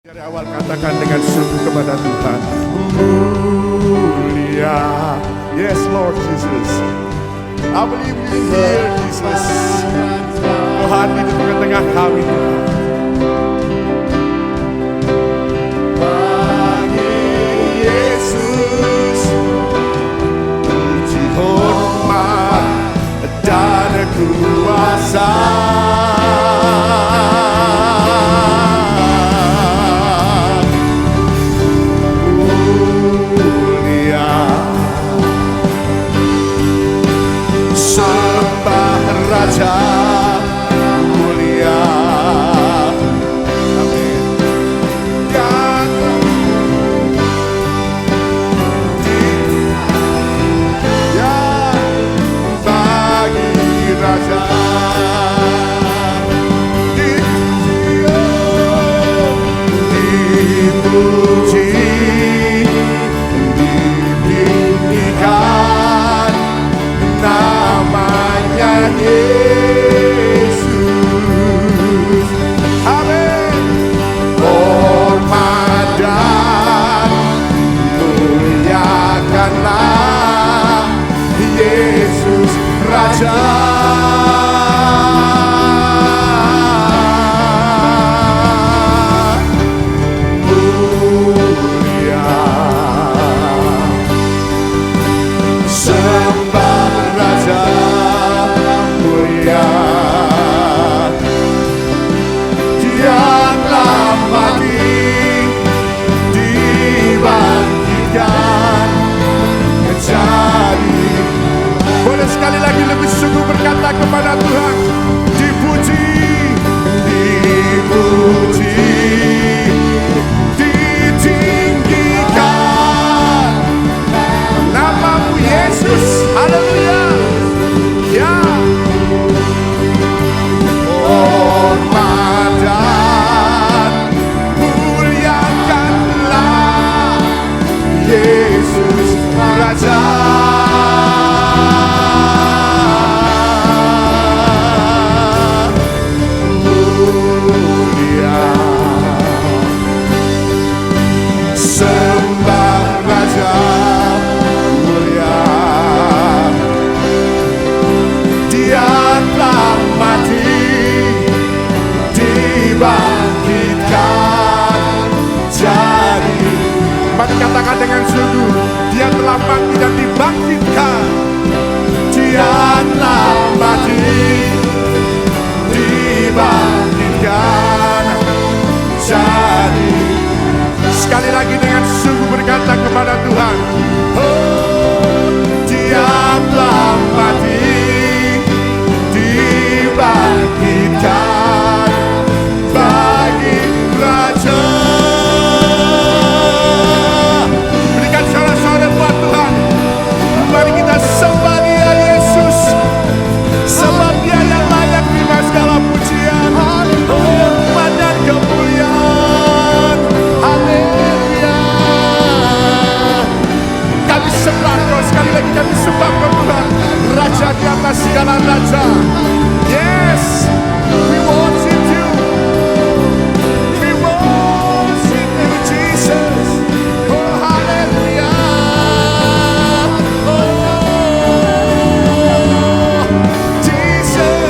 Dari awal katakan dengan sungguh kepada Tuhan, mulia. Yes Lord Jesus, I believe you here Jesus. Tuhan di tengah-tengah kami. Bagi Yesus puji hormat dan kuasa. Raja mulia, amin. Yang bagi Raja dipuji, ditinggikan namanya Yesus, amin. Hormat dan muliakanlah Yesus Raja. Mulia, sembah Raja. Dia telah mati, dibangkitkan menjadi. Boleh sekali lagi lebih sungguh berkata kepada Tuhan, dipuji, dipuji, ditinggikan namamu Yesus, haleluya. Ya, hormat dan muliakanlah Yesus Raja. Mulia, sembah Raja mulia. Dia telah mati, dibangkitkan jadi. Mari katakan dengan sungguh, dia telah mati dan dibangkitkan. Dia telah mati, dibangkitkan jadi. Sekali lagi dengan sungguh berkata kepada Tuhan, oh, dia telah mati, dibangkitkan bagi Raja. Berikan sorak-sorai buat Tuhan. Mari kita sembah Dia Yesus, sebab Dia yang layak terima segala pujian, hormat dan kemuliaan. Haleluya. Kami sembah Kau, sekali lagi kami sembah Kau Tuhan, Raja di atas segala raja. Yes, we worship you. We worship you, Jesus. Oh, hallelujah. Oh, Jesus.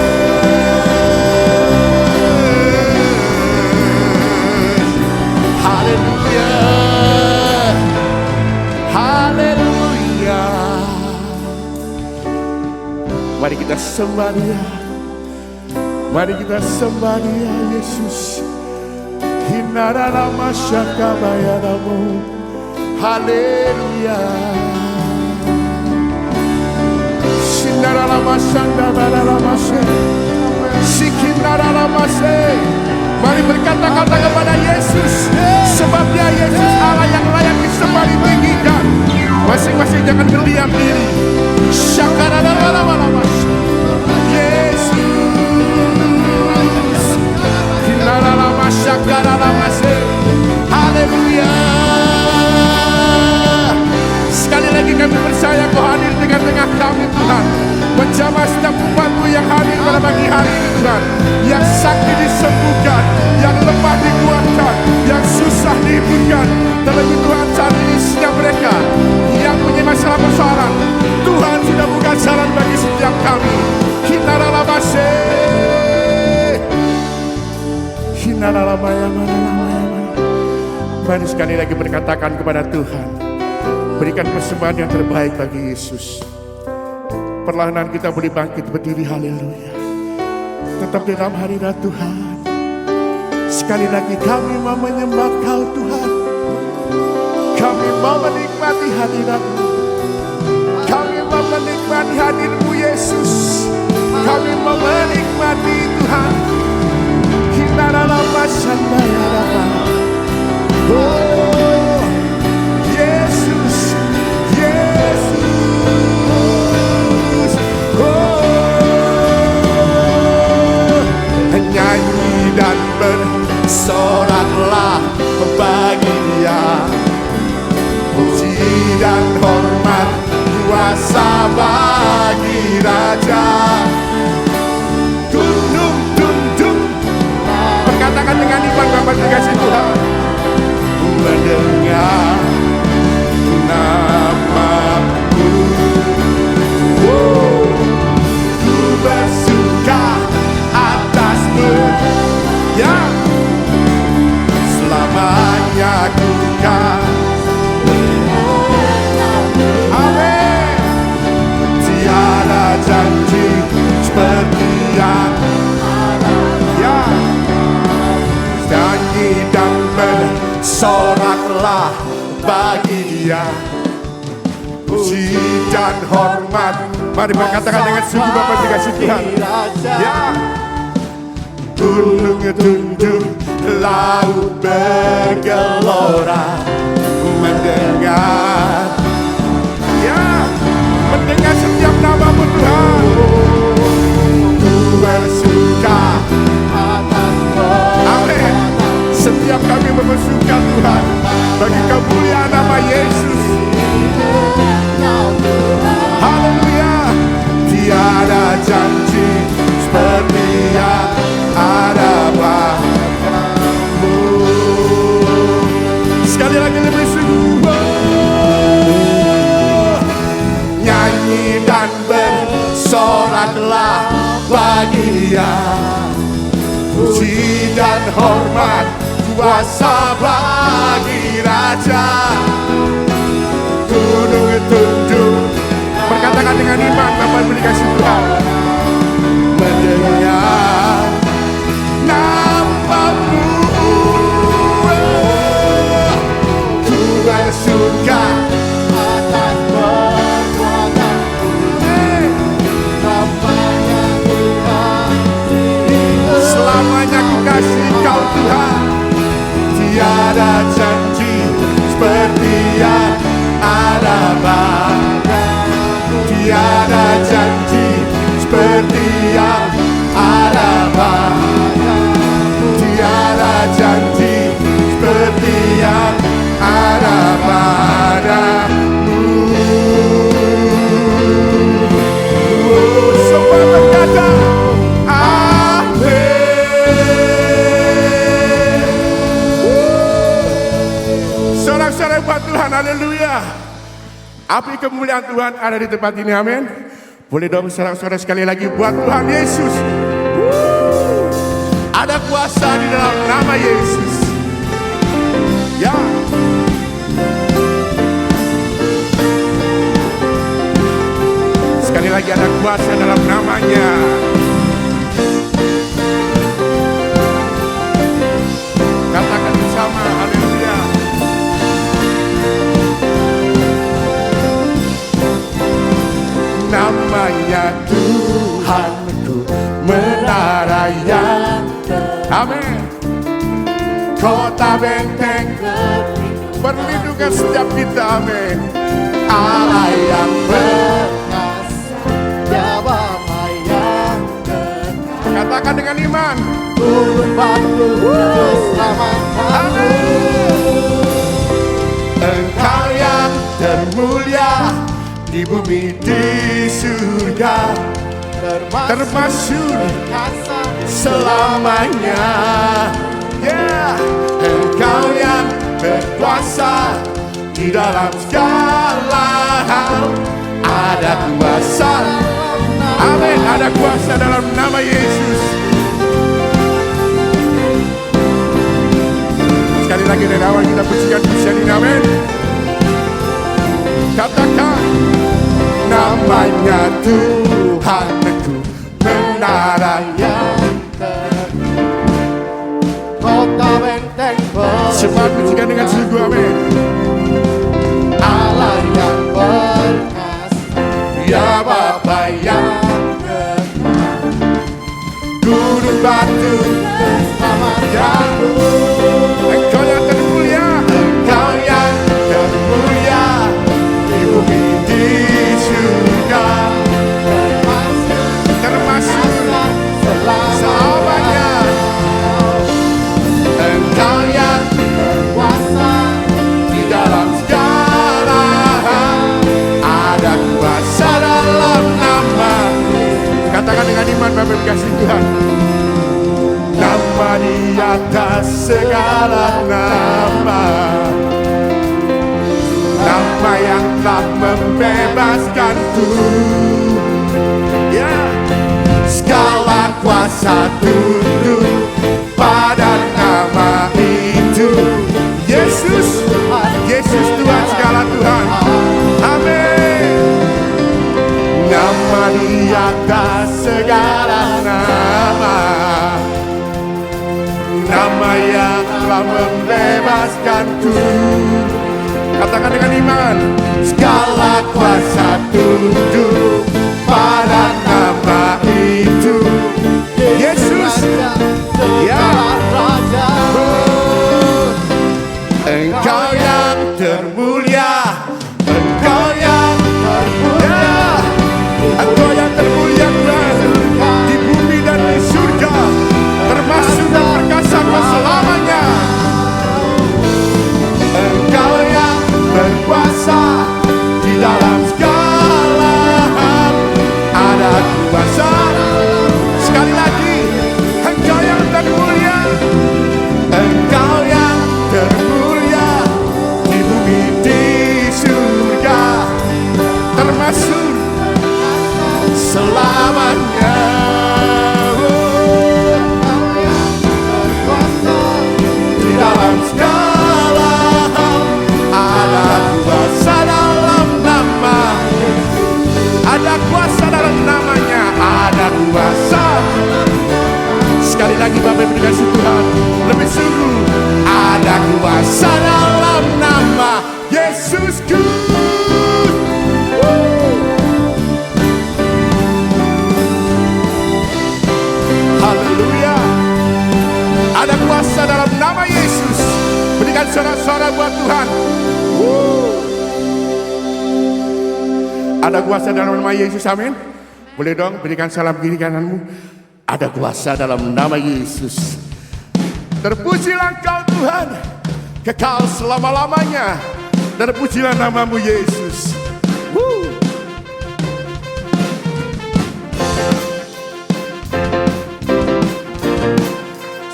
Hallelujah. Hallelujah. Mari kita sembah Dia. Mari kita sembah Dia Yesus. Hinarara masyaka bayadamu. Haleluya. Sinarara masyanda barara masye. Sikinarara masye. Mari berkata-kata kepada Yesus, sebab Dia Yesus Allah yang layak disembah, ditinggikan. Masing-masing jangan berdiam diri. Syakarara masye. Haleluya. Sekali lagi kami percaya Kau hadir tengah-tengah kami Tuhan, menjamah setiap umatmu yang hadir pada pagi hari ini Tuhan, yang sakit disembuhkan, yang lemah dikuatkan, yang Mari sekali lagi berkatakan kepada Tuhan, berikan persembahan yang terbaik bagi Yesus. Perlahan kita boleh bangkit berdiri, haleluya. Tetap dalam hadirat Tuhan. Sekali lagi kami mau menyembah Kau Tuhan. Kami mau menikmati hadirat-Mu. Kami mau menikmati hadir-Mu Yesus. Kami mau menikmati Tuhan. Kita dalam masyarakat. Oh Yesus, Yesus. Oh, nyanyi dan bersoraklah bagi Dia. Puji dan hormat kuasa bagi Raja. Dung dung dung. Perkatakan dengan iman Bapak dikasih Tuhan. Mendengar nama-Mu, ku bersuka atas-Mu, ya selamanya ku kan. Amin. Tiada janji seperti yang ya, nyanyi dan bersoraklah bagi Dia. Puji dan hormat. Mari berkatakan dengan sungguh Bapak dikasih Tuhan. Ya, gunung tunduk, laut bergelora, mendengar, ya, mendengar setiap nama-Mu Tuhan. Ku bersuka atas-Mu. Amin. Setiap kami bersuka Tuhan bagi kemuliaan nama Yesus. Haleluya. Tiada janji seperti yang ada padamu. Sekali lagi lebih sungguh. Nyanyi dan bersoraklah bagi Dia. Puji dan hormat kuasa bagi Raja. Gunung tunduk. Berkatakan dengan iman Bapak dikasih Tuhan. Mendengar nama-Mu, ku bersuka atas perbuatan-Mu. Namanya Tuhan, selamanya ku kasih Kau Tuhan. Tiada janji seperti yang ada padamu. Tiada janji seperti yang ada padamu. Tiada janji seperti yang ada padamu. Oh, semua berkata amin. Sorak-sorai buat Tuhan, haleluya. Api kemuliaan Tuhan ada di tempat ini, amin. Boleh dong sorak-sorai sekali lagi buat Tuhan Yesus. Ada kuasa di dalam nama Yesus. Ya. Sekali lagi ada kuasa dalam namanya. Katakan bersama, haleluya. Namanya Tuhanku, menara yang amin. Kota benteng perlindungan setiap kita, amin. Allah yang perkasa, Bapa yang kekal. Katakan dengan iman. Turun batu keselamatanmu. Engkau yang termulia di bumi di surga, termasuk selamanya. Ya, Engkau yang berkuasa di dalam segala hal. Ada kuasa, amin. Ada kuasa dalam nama Yesus. lagi dari awal kita pujikan pujian ini, amin. Katakan namanya Tuhanku, menara yang kota benteng semua pujikan dengan sungguh, amin. Allah yang perkasa, Ya Bapa yang gunung batu selamatkanku. Engkau yang termulia, Engkau yang termulia di bumi di surga, termasuk selamanya. Engkau yang Kuasa di dalam segala hal, ada kuasa dalam nama. Katakan dengan iman, Bapak kasih Tuhan. Nama di atas segala nama, nama yang telah membebaskanku. Ya, segala kuasa tunduk pada nama itu. Yesus, Yesus Tuhan segala Tuhan. Amin. Nama di atas segala nama, nama yang telah membebaskanku. Katakan dengan iman. Segala kuasa tunduk pada nama itu. Yesus, ya. Oh, Engkau yang termulia, Engkau yang termulia, Engkau yang termulia Tuhan di bumi dan di surga, termasuk dan perkasa selamanya. Engkau yang berkuasa di dalam segala hal, ada kuasa. Sekali lagi, Engkau yang termulia, Engkau yang termulia di bumi di surga, termasuk selamanya. Di dalam segala hal, ada kuasa dalam nama, ada kuasa dalam namanya, ada kuasa. Sekali lagi Bapak Ibu dikasih Tuhan, lebih sungguh ada kuasa dalam nama Yesusku. Haleluya. Ada kuasa dalam nama Yesus. Berikan sorak-sorak buat Tuhan. Ada kuasa dalam nama Yesus, amin. Boleh dong berikan salam kiri kananmu. Ada kuasa dalam nama Yesus. Terpujilah Engkau Tuhan, kekal selama-lamanya. Terpujilah namamu Yesus.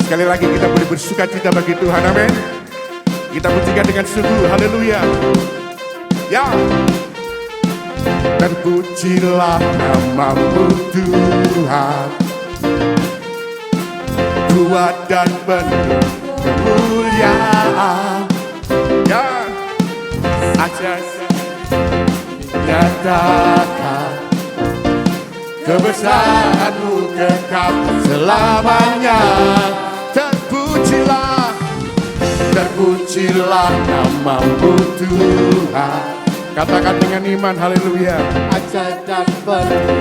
Sekali lagi kita boleh bersuka cita bagi Tuhan, amin. Kita pujikan dengan sungguh, haleluya. Ya, terpujilah namamu Tuhan, kuat dan penuh kemuliaan. Ya, ajaib nyatakan kebesaranmu kekal selamanya. Terpujilah, terpujilah namamu Tuhan. Katakan dengan iman, haleluya. ajaib dan penuh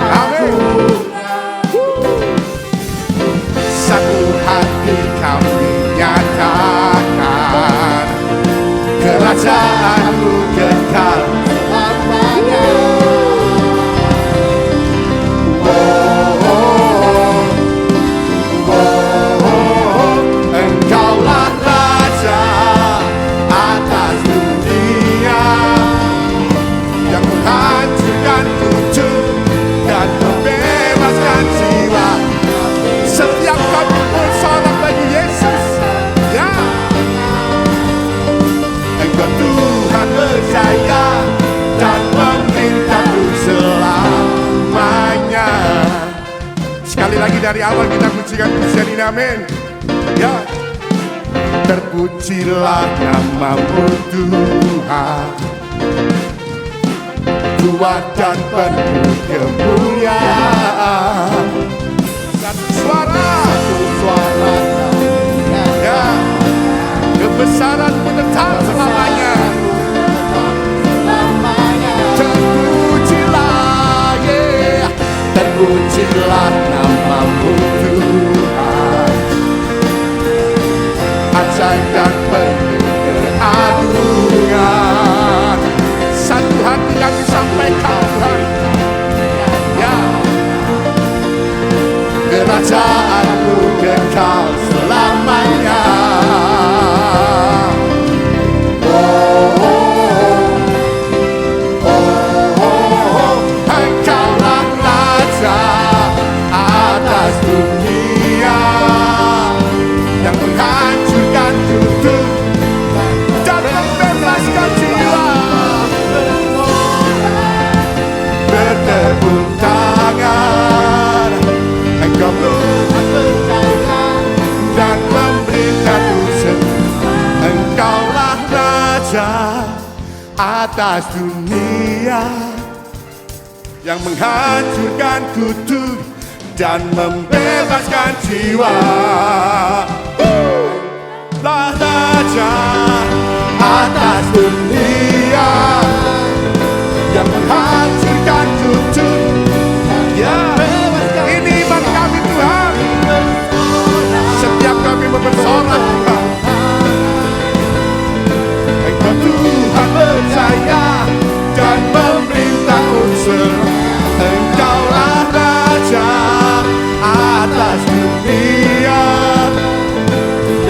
Amin. Satu hati kami nyatakan kerajaanmu kekal selamanya. Engkaulah Raja atas dunia, yang menghancurkan kutuk dan membebaskan jiwa. Setiap kami bersorak bagi Yesus, ya. Engkau Tuhan percaya dan memerintahku selamanya. Sekali lagi dari awal kita pujikan pujian ini, amin. Ya, Terpujilah namamu Tuhan, kuat dan penuh kemuliaan. Satu suara, ya, kebesaran-Mu tetap selamanya. Terpujilah, yeah. Terpujilah namamu Tuhan, ajaib dan penuh keagungan. Satu hati kami sampaikan Tuhan, ya, kerajaan-Mu kekal selamanya. Engkaulah Raja atas dunia, yang menghancurkan kutub dan membebaskan jiwa. Bertepuk tangan, Engkau dan memberikan usaha. Engkaulah Raja atas dunia, yang menghancurkan kutub dan membebaskan jiwa. Lah Raja atas dunia, yang menghancurkan kutub. Ya, ini iman kami Tuhan. Setiap kami mempersorak Tuhan, Engkau Tuhan percaya dan memerintah unsur. Engkaulah Raja atas dunia,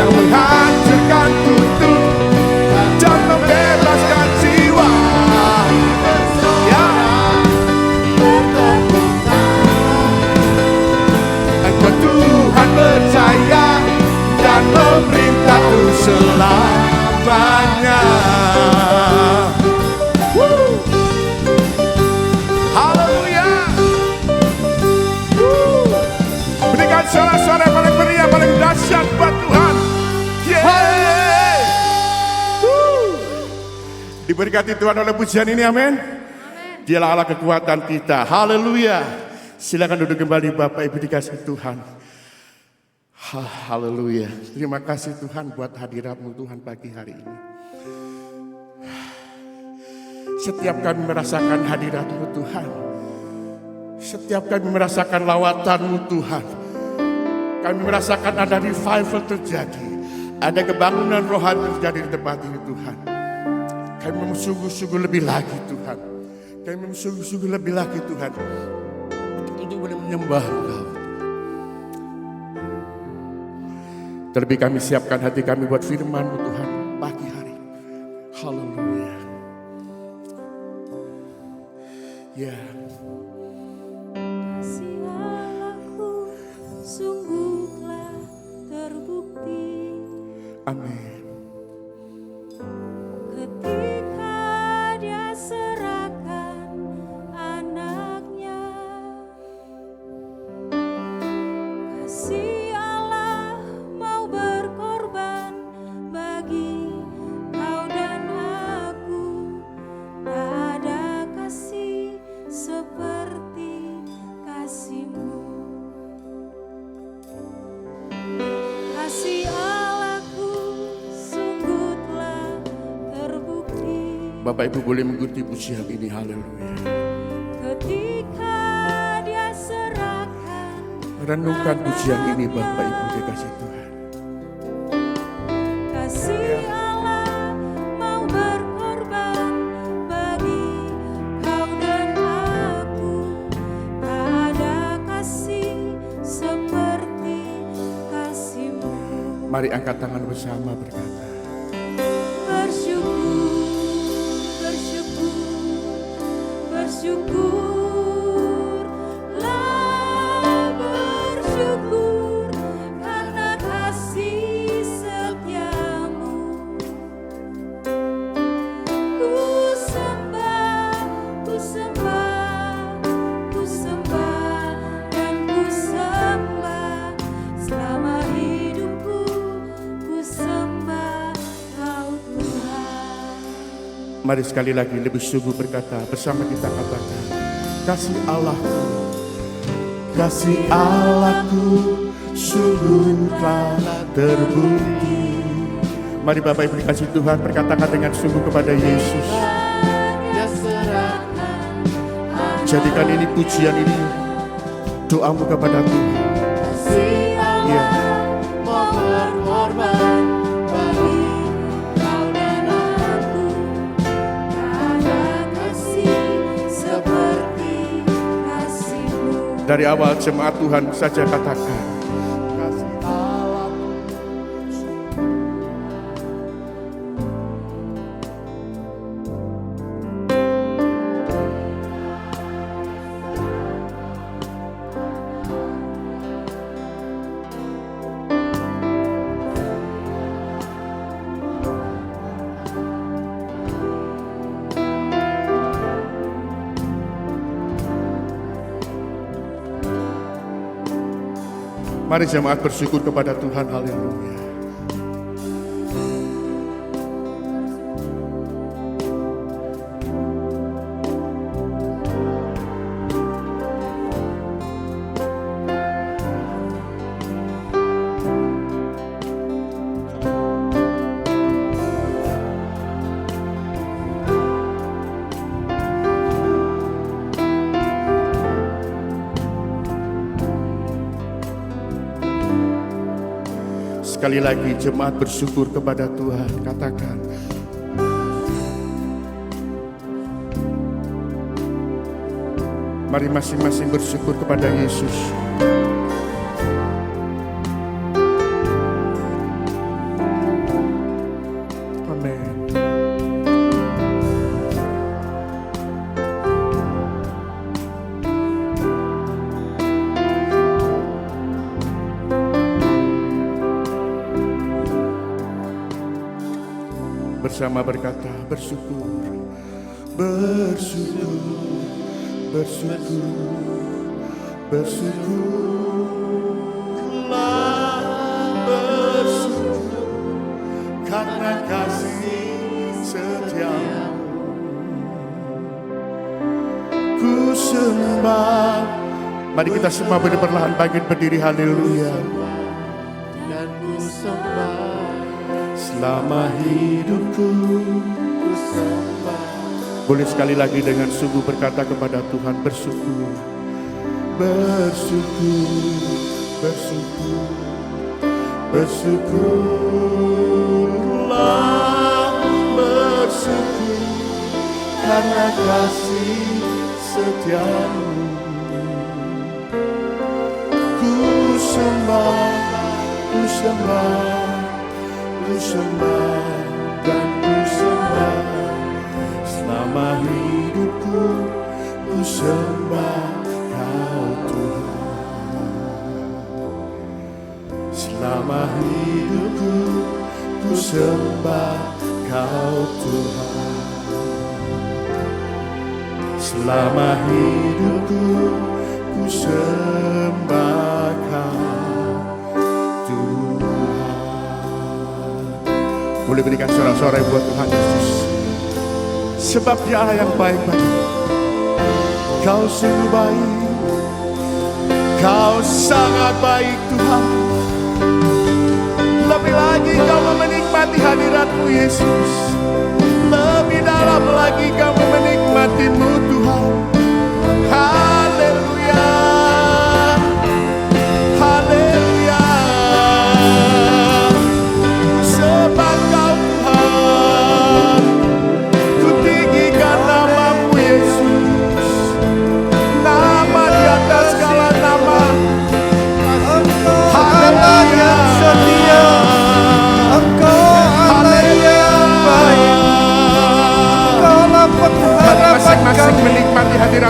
yang menghancurkan kutub dan membebaskan jiwa. Ya, Engkau Tuhan percaya dan memerintah untuk selamanya. Haleluya. Berikan suara-suara yang paling meriah, paling dahsyat buat Tuhan. Yeay. Diberkati Tuhan oleh pujian ini, amin. Dialah Allah kekuatan kita. Haleluya. Silakan duduk kembali Bapak Ibu dikasih Tuhan. Haleluya. Terima kasih Tuhan buat hadirat-Mu Tuhan pagi hari ini. Setiap kami merasakan hadirat-Mu Tuhan, setiap kami merasakan lawatan-Mu Tuhan, kami merasakan ada revival terjadi, ada kebangunan rohani terjadi di tempat ini Tuhan. Kami mau sungguh-sungguh lebih lagi Tuhan, kami mau sungguh-sungguh lebih lagi Tuhan, untuk boleh menyembah Engkau. Terlebih kami siapkan hati kami buat firman-Mu Tuhan pagi hari. Haleluya. Ya. Kasih Allahku sungguhlah terbukti. Amin. Ketika Dia serahkan anaknya, kasih Allah mau berkorban bagi kau dan aku. Tak ada kasih seperti kasih-Mu. Kasih Allahku sungguh telah terbukti. Bapak Ibu boleh mengikuti pujian ini, haleluya. Ketika Dia serahkan, Renungkan pujian ini Bapak Ibu dikasih Tuhan. kasih Allah mau berkorban bagi kau dan aku. Tak ada kasih seperti kasih-Mu. Mari angkat tangan bersama berkata, Bersyukur, bersyukur, bersyukurlah, bersyukur karena kasih setia-Mu. Ku sembah, ku sembah, ku sembah dan ku sembah selama hidupku. Ku sembah Mari sekali lagi lebih sungguh berkata, bersama kita katakan, kasih Allahku, kasih Allahku sungguh telah terbukti. Mari Bapak Ibu kasih Tuhan berkatakan dengan sungguh kepada Yesus. Dia serahkan Jadikan ini pujian ini doamu kepada Tuhan. kasih Allah Ya. mau berkorban bagi kau dan aku. Ada kasih seperti kasih-Mu. Dari awal jemaat Tuhan saja katakan, kasih Allah. Mari jemaat bersyukur kepada Tuhan, haleluya. Sekali lagi jemaat bersyukur kepada Tuhan, katakan, mari masing-masing bersyukur kepada Yesus. Amin. Bersama berkata, bersyukur, bersyukur, bersyukur, bersyukurlah, bersyukur, karena kasih setiamu. Ku sembah. Mari kita semua berperlahan bangkit berdiri, haleluya. Dan ku sembah Selama hidupku, ku sembah. boleh sekali lagi dengan sungguh berkata kepada Tuhan, bersyukur, bersyukur, bersyukur, bersyukurlah, bersyukur, karena kasih setiamu. Ku sembah, ku sembah, ku sembah dan ku sembah. Selama hidupku ku sembah Kau Tuhan. Selama hidupku ku sembah Kau Tuhan. Selama hidupku ku sembah Kau Tuhan. Boleh berikan sorak-sorai buat Tuhan Yesus. Sebab Dia Allah yang baik bagiku. Kau sungguh baik, Kau sangat baik Tuhan. Lebih lagi Kau menikmati hadirat-Mu Yesus. Lebih dalam lagi Kau menikmati-Mu Tuhan. Haleluya, haleluya. Sebab Kau Tuhan, ku tinggikan nama-Mu Yesus. Nama di atas segala nama. Allah yang setia, Engkau Allah yang baik, Engkaulah pengharapan Masing-masing kami. menikmati hadirat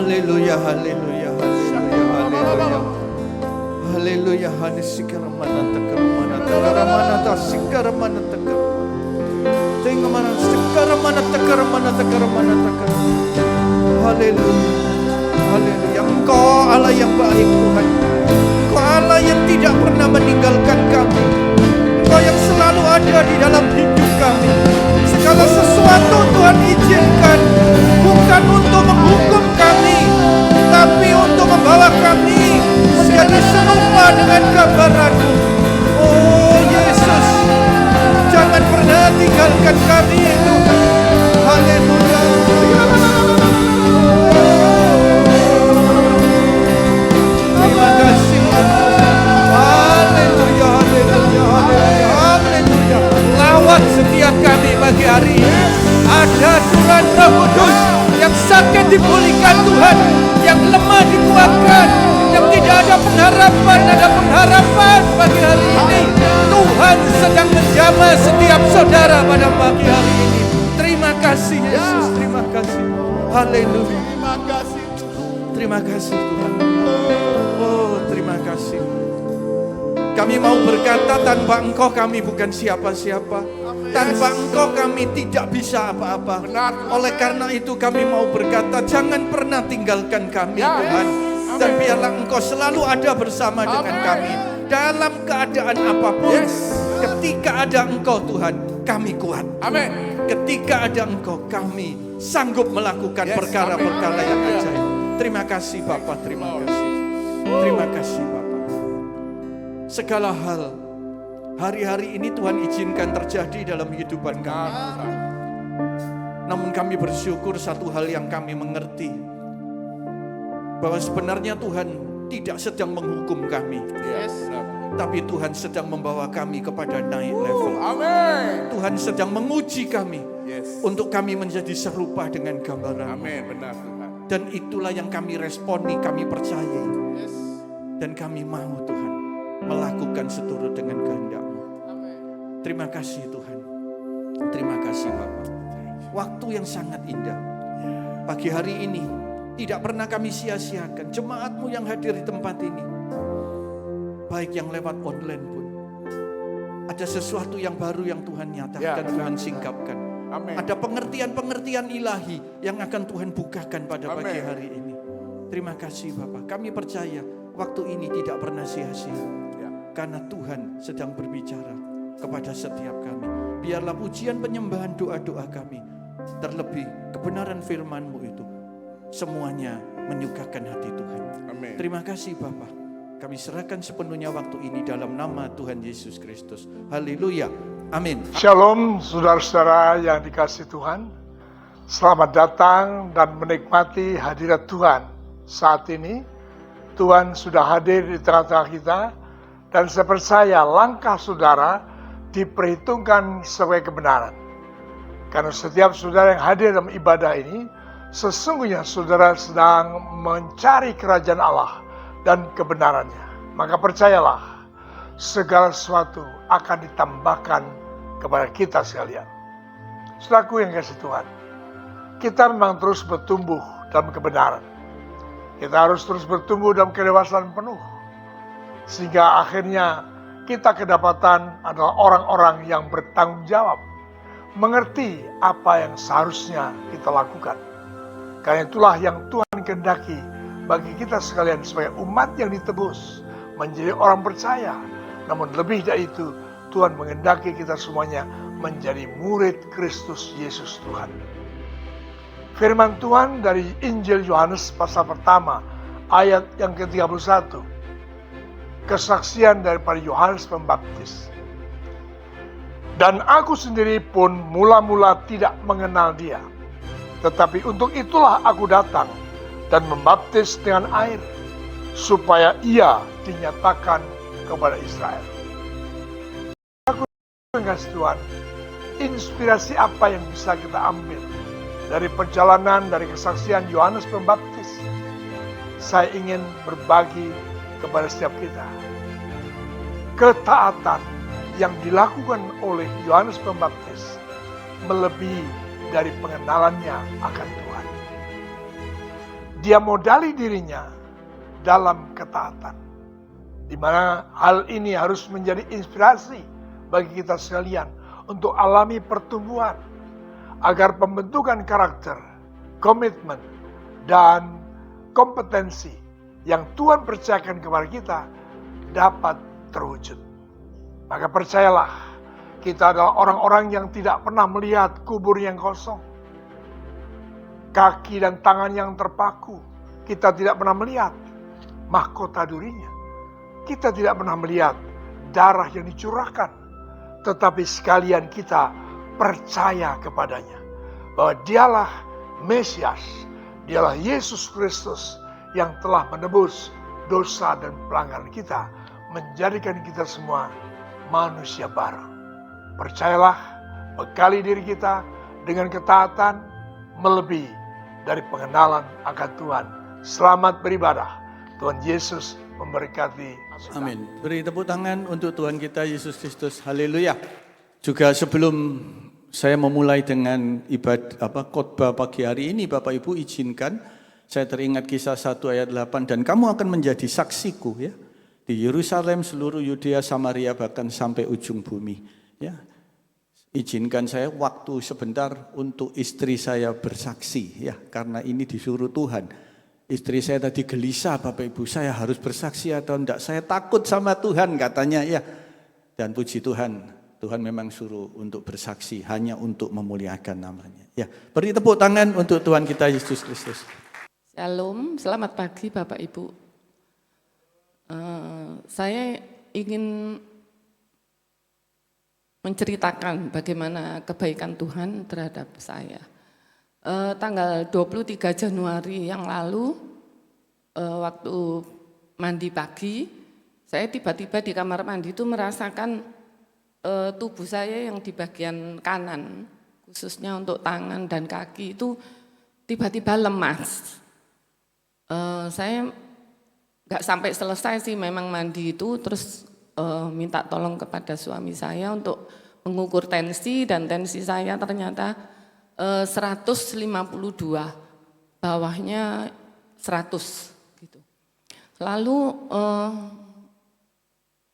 Haleluya, haleluya, haleluya, haleluya. Haleluya, haleluya, sikaramana takaramana takaramana tasikaramana takaramana. Tengamana sikaramana takaramana takaramana takaramana. Haleluya, haleluya. Engkau Allah yang baik Tuhan. Engkau Allah yang tidak pernah meninggalkan kami. Engkau yang selalu ada di dalam hidup kami. Segala sesuatu Tuhan izinkan bukan untuk menghukum kami, tapi untuk membawa kami menjadi serupa dengan gambaran-Mu. Oh Yesus, jangan pernah tinggalkan kami Tuhan. Haleluya. Terima kasih Tuhan. Haleluya, haleluya, haleluya, haleluya. Lawat setiap kami pagi hari ini. Ada Tuhan Roh Kudus yang sakit dipulihkan Tuhan, yang lemah dikuatkan, yang tidak ada pengharapan, ada pengharapan pagi hari ini. Tuhan sedang menjamah setiap saudara pada pagi hari ini. Terima kasih Yesus, terima kasih. Haleluya. Terima kasih. Terima kasih Tuhan. Oh, terima kasih. Kami mau berkata tanpa Engkau kami bukan siapa-siapa. Tanpa Engkau kami tidak bisa apa-apa. Benar. Oleh karena itu kami mau berkata jangan pernah tinggalkan kami Ya, Tuhan. yes. Dan biarlah Engkau selalu ada bersama dengan Amin. kami. Dalam keadaan apapun. Yes. Ketika ada Engkau Tuhan, kami kuat. Amin. Ketika ada Engkau, kami sanggup melakukan Yes, perkara-perkara amin. yang Haleluya. ajaib. Terima kasih Bapak, terima kasih. Terima kasih Bapak. Segala hal hari-hari ini Tuhan izinkan terjadi dalam kehidupan kami. Namun kami bersyukur satu hal yang kami mengerti. Bahwa sebenarnya Tuhan tidak sedang menghukum kami. Yes. Tapi Tuhan sedang membawa kami kepada naik level. Amin. Tuhan sedang menguji kami. Yes. Untuk kami menjadi serupa dengan gambaran. Amin. Benar Tuhan. Dan itulah yang kami responi, kami percayai. Yes. Dan kami mau Tuhan melakukan seturut dengan kehendak-Mu. Amin. Terima kasih Tuhan. Terima kasih Bapak. Waktu yang sangat indah. Pagi hari ini tidak pernah kami sia-siakan. Jemaat-Mu yang hadir di tempat ini. Baik yang lewat online pun. Ada sesuatu yang baru yang Tuhan nyatakan, Ya, Tuhan singkapkan. Amin. Ada pengertian-pengertian ilahi yang akan Tuhan bukakan pada pagi Amin. hari ini. Terima kasih Bapak. Kami percaya waktu ini tidak pernah sia-sia. Ya. Karena Tuhan sedang berbicara kepada setiap kami. Biarlah pujian penyembahan doa-doa kami. Terlebih kebenaran firman-Mu itu. Semuanya menyukakan hati Tuhan. Amin. Terima kasih Bapak. Kami serahkan sepenuhnya waktu ini dalam nama Tuhan Yesus Kristus. Haleluya. Amin. Shalom saudara-saudara yang dikasihi Tuhan. Selamat datang dan menikmati hadirat Tuhan. Saat ini Tuhan sudah hadir di tengah-tengah kita. Dan saya percaya langkah saudara diperhitungkan sebagai kebenaran. Karena setiap saudara yang hadir dalam ibadah ini, sesungguhnya saudara sedang mencari kerajaan Allah dan kebenarannya. Maka percayalah, segala sesuatu akan ditambahkan kepada kita sekalian. Saudaraku yang kasih Tuhan, kita memang terus bertumbuh dalam kebenaran. Kita harus terus bertumbuh dalam kedewasaan penuh. Sehingga akhirnya kita kedapatan adalah orang-orang yang bertanggung jawab. Mengerti apa yang seharusnya kita lakukan. Karena itulah yang Tuhan kehendaki bagi kita sekalian sebagai umat yang ditebus. Menjadi orang percaya. Namun lebih dari itu, Tuhan menghendaki kita semuanya menjadi murid Kristus Yesus Tuhan. Firman Tuhan dari Injil Yohanes pasal pertama ayat yang ke-31. Kesaksian daripada Yohanes Pembaptis. Dan aku sendiri pun mula-mula tidak mengenal dia. Tetapi untuk itulah aku datang dan membaptis dengan air. Supaya ia dinyatakan kepada Israel. Aku kasih Tuhan, inspirasi apa yang bisa kita ambil dari perjalanan, dari kesaksian Yohanes Pembaptis? Saya ingin berbagi kepada setiap kita. Ketaatan yang dilakukan oleh Yohanes Pembaptis melebihi dari pengenalannya akan Tuhan. dia modali dirinya dalam ketaatan. Di mana hal ini harus menjadi inspirasi bagi kita sekalian untuk alami pertumbuhan agar pembentukan karakter, komitmen, dan kompetensi yang Tuhan percayakan kepada kita dapat terwujud. Maka percayalah, kita adalah orang-orang yang tidak pernah melihat kubur yang kosong, kaki dan tangan yang terpaku. Kita tidak pernah melihat mahkota durinya. Kita tidak pernah melihat darah yang dicurahkan. Tetapi sekalian kita percaya kepadanya. Bahwa dialah Mesias, dialah Yesus Kristus yang telah menebus dosa dan pelanggaran kita. Menjadikan kita semua manusia baru. Percayalah, bekali diri kita dengan ketaatan melebihi dari pengenalan akan Tuhan. Selamat beribadah. Tuhan Yesus memberkati. Amin. Beri tepuk tangan untuk Tuhan kita Yesus Kristus. Haleluya. Juga sebelum saya memulai dengan khotbah pagi hari ini, Bapak Ibu izinkan saya teringat kisah 1 ayat 8, dan kamu akan menjadi saksiku ya di Yerusalem, seluruh Yudea, Samaria, bahkan sampai ujung bumi. Ya. Izinkan saya waktu sebentar untuk istri saya bersaksi ya, karena ini disuruh Tuhan. Istri saya tadi gelisah, Bapak Ibu, saya harus bersaksi atau enggak? Saya takut sama Tuhan katanya ya. Dan puji Tuhan, Tuhan memang suruh untuk bersaksi hanya untuk memuliakan namanya. Ya, beri tepuk tangan untuk Tuhan kita Yesus Kristus. Shalom, selamat pagi Bapak Ibu. Saya ingin menceritakan bagaimana kebaikan Tuhan terhadap saya. Tanggal 23 Januari yang lalu, waktu mandi pagi, saya tiba-tiba di kamar mandi itu merasakan tubuh saya yang di bagian kanan, khususnya untuk tangan dan kaki itu tiba-tiba lemas. Saya nggak sampai selesai sih memang mandi itu, terus minta tolong kepada suami saya untuk mengukur tensi, dan tensi saya ternyata 152, bawahnya 100 gitu. Lalu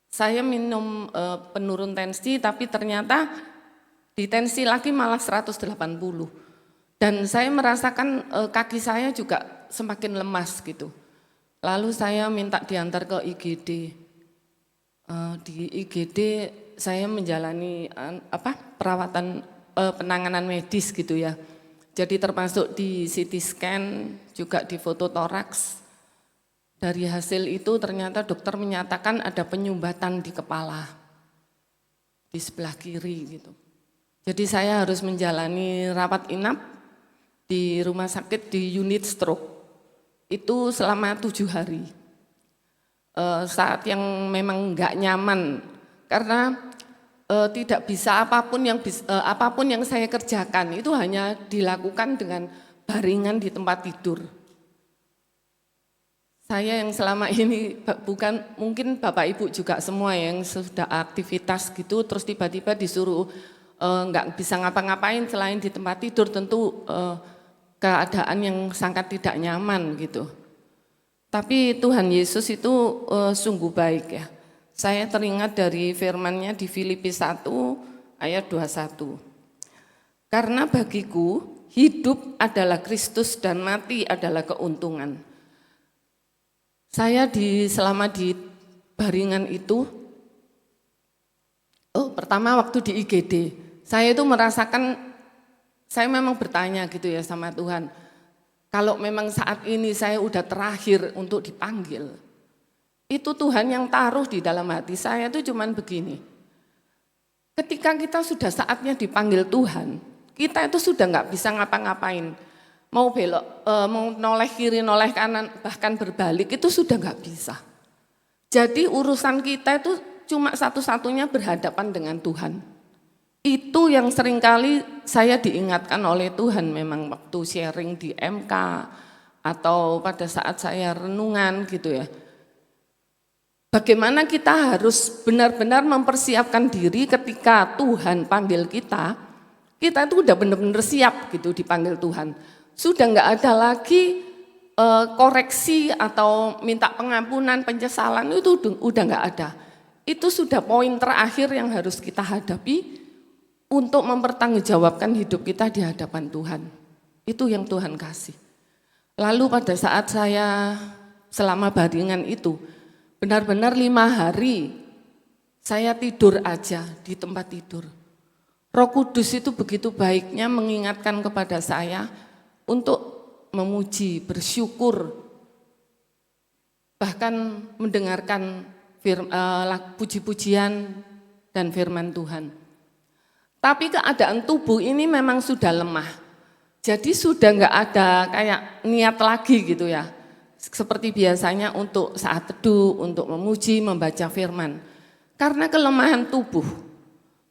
saya minum penurun tensi, tapi ternyata di tensi lagi malah 180. Dan saya merasakan kaki saya juga semakin lemas gitu. Lalu saya minta diantar ke IGD. Di IGD saya menjalani perawatan penanganan medis gitu ya. Jadi termasuk di CT scan, juga di foto toraks. Dari hasil itu ternyata dokter menyatakan ada penyumbatan di kepala, di sebelah kiri gitu. Jadi saya harus menjalani rawat inap di rumah sakit di unit stroke. Itu selama 7 hari. Saat yang memang nggak nyaman, karena tidak bisa apapun yang saya kerjakan itu hanya dilakukan dengan baringan di tempat tidur. Saya yang selama ini mungkin Bapak Ibu juga semua yang sudah aktivitas gitu, terus tiba-tiba disuruh nggak bisa ngapa-ngapain selain di tempat tidur, tentu keadaan yang sangat tidak nyaman gitu. Tapi Tuhan Yesus itu sungguh baik ya. Saya teringat dari firman-Nya di Filipi 1 ayat 21. Karena bagiku hidup adalah Kristus dan mati adalah keuntungan. Saya selama di baringan itu, pertama waktu di IGD, saya itu merasakan, saya memang bertanya gitu ya sama Tuhan, kalau memang saat ini saya udah terakhir untuk dipanggil, itu Tuhan yang taruh di dalam hati saya itu cuman begini. Ketika kita sudah saatnya dipanggil Tuhan, kita itu sudah nggak bisa ngapa-ngapain. Mau belok, mau noleh kiri, noleh kanan, bahkan berbalik itu sudah nggak bisa. Jadi urusan kita itu cuma satu-satunya berhadapan dengan Tuhan. Itu yang seringkali saya diingatkan oleh Tuhan memang waktu sharing di MK atau pada saat saya renungan gitu ya. Bagaimana kita harus benar-benar mempersiapkan diri ketika Tuhan panggil kita itu udah benar-benar siap gitu dipanggil Tuhan. Sudah nggak ada lagi koreksi atau minta pengampunan, penyesalan itu udah nggak ada. Itu sudah poin terakhir yang harus kita hadapi untuk mempertanggungjawabkan hidup kita di hadapan Tuhan. Itu yang Tuhan kasih. Lalu pada saat saya selama baringan itu, benar-benar 5 hari saya tidur aja di tempat tidur. Roh Kudus itu begitu baiknya mengingatkan kepada saya untuk memuji, bersyukur, bahkan mendengarkan puji-pujian dan firman Tuhan. Tapi keadaan tubuh ini memang sudah lemah. Jadi sudah enggak ada kayak niat lagi gitu ya. Seperti biasanya untuk saat teduh, untuk memuji, membaca firman. Karena kelemahan tubuh.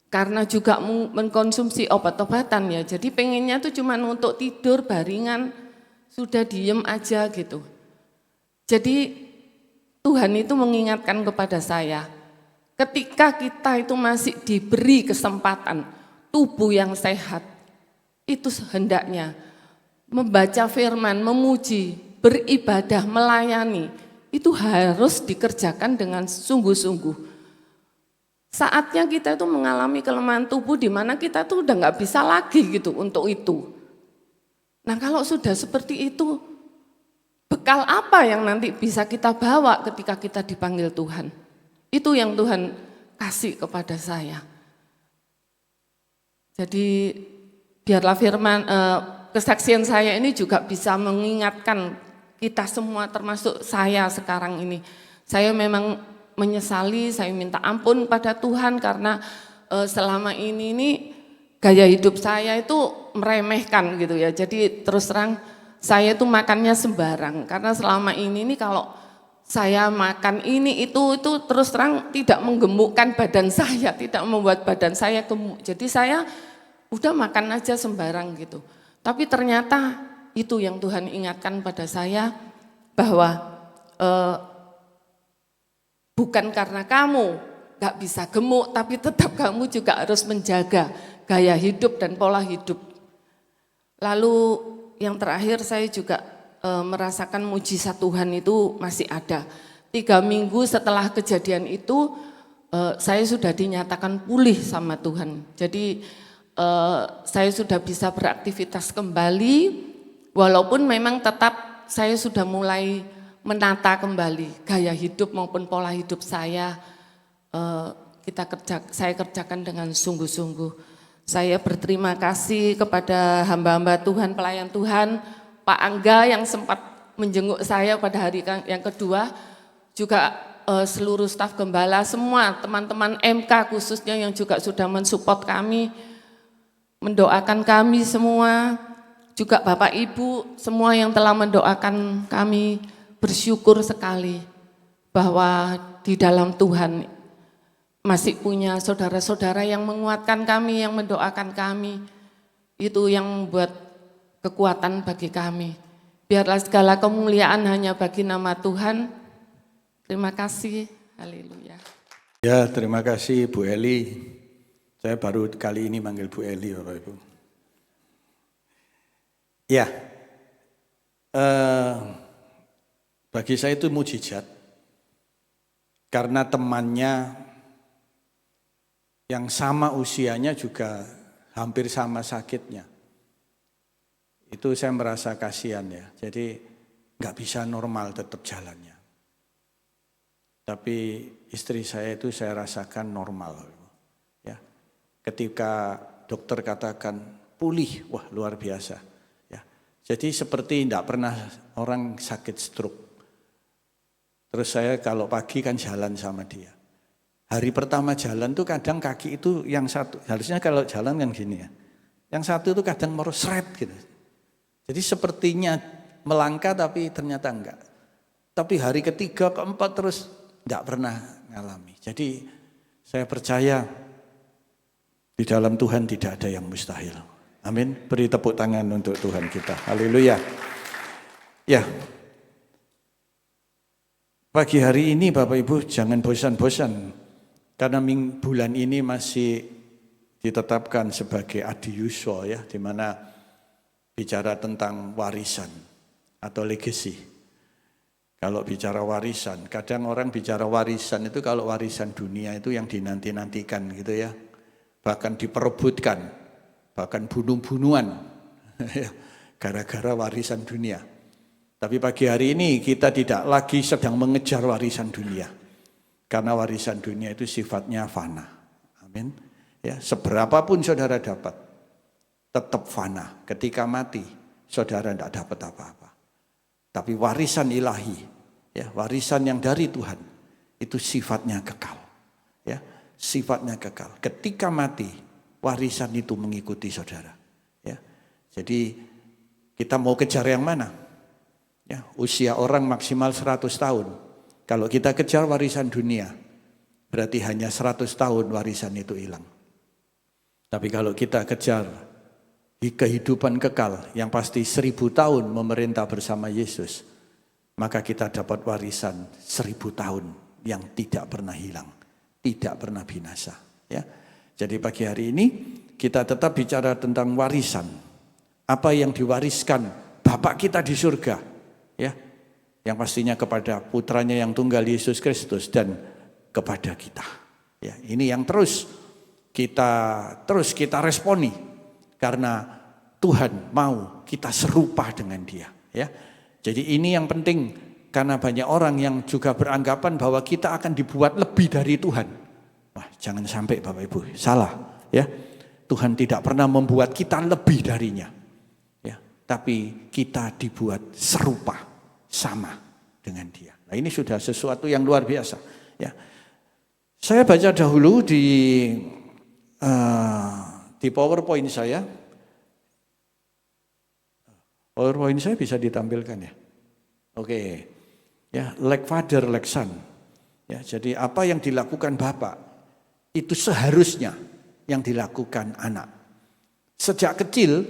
Karena juga mengkonsumsi obat-obatan ya. Jadi pengennya tuh cuma untuk tidur, baringan, sudah diem aja gitu. Jadi Tuhan itu mengingatkan kepada saya, ketika kita itu masih diberi kesempatan, tubuh yang sehat, itu hendaknya membaca firman, memuji, beribadah, melayani, itu harus dikerjakan dengan sungguh-sungguh. Saatnya kita itu mengalami kelemahan tubuh di mana kita tuh udah nggak bisa lagi gitu untuk itu. Nah kalau sudah seperti itu, bekal apa yang nanti bisa kita bawa ketika kita dipanggil Tuhan? Itu yang Tuhan kasih kepada saya. Jadi biarlah firman kesaksian saya ini juga bisa mengingatkan kita semua termasuk saya sekarang ini. Saya memang menyesali, saya minta ampun pada Tuhan karena selama ini gaya hidup saya itu meremehkan gitu ya. Jadi terus terang saya itu makannya sembarang karena selama ini kalau saya makan ini itu terus terang tidak menggemukkan badan saya, tidak membuat badan saya gemuk. Jadi saya udah makan aja sembarang gitu. Tapi ternyata itu yang Tuhan ingatkan pada saya bahwa bukan karena kamu gak bisa gemuk, tapi tetap kamu juga harus menjaga gaya hidup dan pola hidup. Lalu yang terakhir saya juga merasakan mujizat Tuhan itu masih ada. 3 minggu setelah kejadian itu saya sudah dinyatakan pulih sama Tuhan. Jadi saya sudah bisa beraktivitas kembali, walaupun memang tetap saya sudah mulai menata kembali gaya hidup maupun pola hidup saya. Saya kerjakan dengan sungguh-sungguh. Saya berterima kasih kepada hamba-hamba Tuhan, pelayan Tuhan, Pak Angga yang sempat menjenguk saya pada hari yang kedua, juga seluruh staf gembala, semua teman-teman MK khususnya yang juga sudah mensupport kami, mendoakan kami semua, juga Bapak Ibu semua yang telah mendoakan kami, bersyukur sekali bahwa di dalam Tuhan masih punya saudara-saudara yang menguatkan kami, yang mendoakan kami. Itu yang membuat kekuatan bagi kami. Biarlah segala kemuliaan hanya bagi nama Tuhan. Terima kasih. Haleluya. Ya, terima kasih Bu Eli. Saya baru kali ini manggil Bu Eli, Bapak Ibu. Ya, bagi saya itu mujizat. Karena temannya yang sama usianya juga hampir sama sakitnya. Itu saya merasa kasihan ya. Jadi nggak bisa normal tetap jalannya. Tapi istri saya itu saya rasakan normal. Ya, ketika dokter katakan pulih, wah luar biasa. Ya, jadi seperti tidak pernah orang sakit stroke. Terus saya kalau pagi kan jalan sama dia. Hari pertama jalan tuh kadang kaki itu yang satu, harusnya kalau jalan kan gini ya. Yang satu itu kadang mau seret gitu. Jadi sepertinya melangkah tapi ternyata enggak. Tapi hari ketiga, keempat terus enggak pernah ngalami. Jadi saya percaya di dalam Tuhan tidak ada yang mustahil. Amin. Beri tepuk tangan untuk Tuhan kita. Haleluya. Ya. Pagi hari ini Bapak Ibu jangan bosan-bosan. Karena bulan ini masih ditetapkan sebagai Adi Yuswa ya, di mana bicara tentang warisan. atau legacy. Kalau bicara warisan, kadang orang bicara warisan itu kalau warisan dunia itu yang dinanti-nantikan gitu ya. Bahkan diperebutkan, bahkan bunuh-bunuhan gara-gara warisan dunia. Tapi pagi hari ini kita tidak lagi sedang mengejar warisan dunia. Karena warisan dunia itu sifatnya fana. Amin. Ya, seberapapun saudara dapat, tetap fana. Ketika mati, saudara tidak dapat apa-apa. Tapi warisan ilahi, ya, warisan yang dari Tuhan, itu sifatnya kekal. Ya, sifatnya kekal. Ketika mati, warisan itu mengikuti saudara. Ya, jadi kita mau kejar yang mana? Ya, usia orang maksimal 100 tahun. Kalau kita kejar warisan dunia, berarti hanya 100 tahun warisan itu hilang. Tapi kalau kita kejar di kehidupan kekal yang pasti 1000 tahun memerintah bersama Yesus, maka kita dapat warisan 1000 tahun yang tidak pernah hilang, tidak pernah binasa. Ya, jadi pagi hari ini kita tetap bicara tentang warisan, apa yang diwariskan Bapa kita di surga, ya, yang pastinya kepada putranya yang tunggal Yesus Kristus dan kepada kita. Ya, ini yang terus kita responi. Karena Tuhan mau kita serupa dengan Dia, ya. Jadi ini yang penting karena banyak orang yang juga beranggapan bahwa kita akan dibuat lebih dari Tuhan. Wah, jangan sampai Bapak Ibu, salah, ya. Tuhan tidak pernah membuat kita lebih darinya. Ya, tapi kita dibuat serupa, sama dengan Dia. Nah, ini sudah sesuatu yang luar biasa, ya. Saya baca dahulu di PowerPoint saya. PowerPoint saya bisa ditampilkan ya. Oke. Ya, like father, like son. Ya, jadi apa yang dilakukan Bapak itu seharusnya yang dilakukan anak. Sejak kecil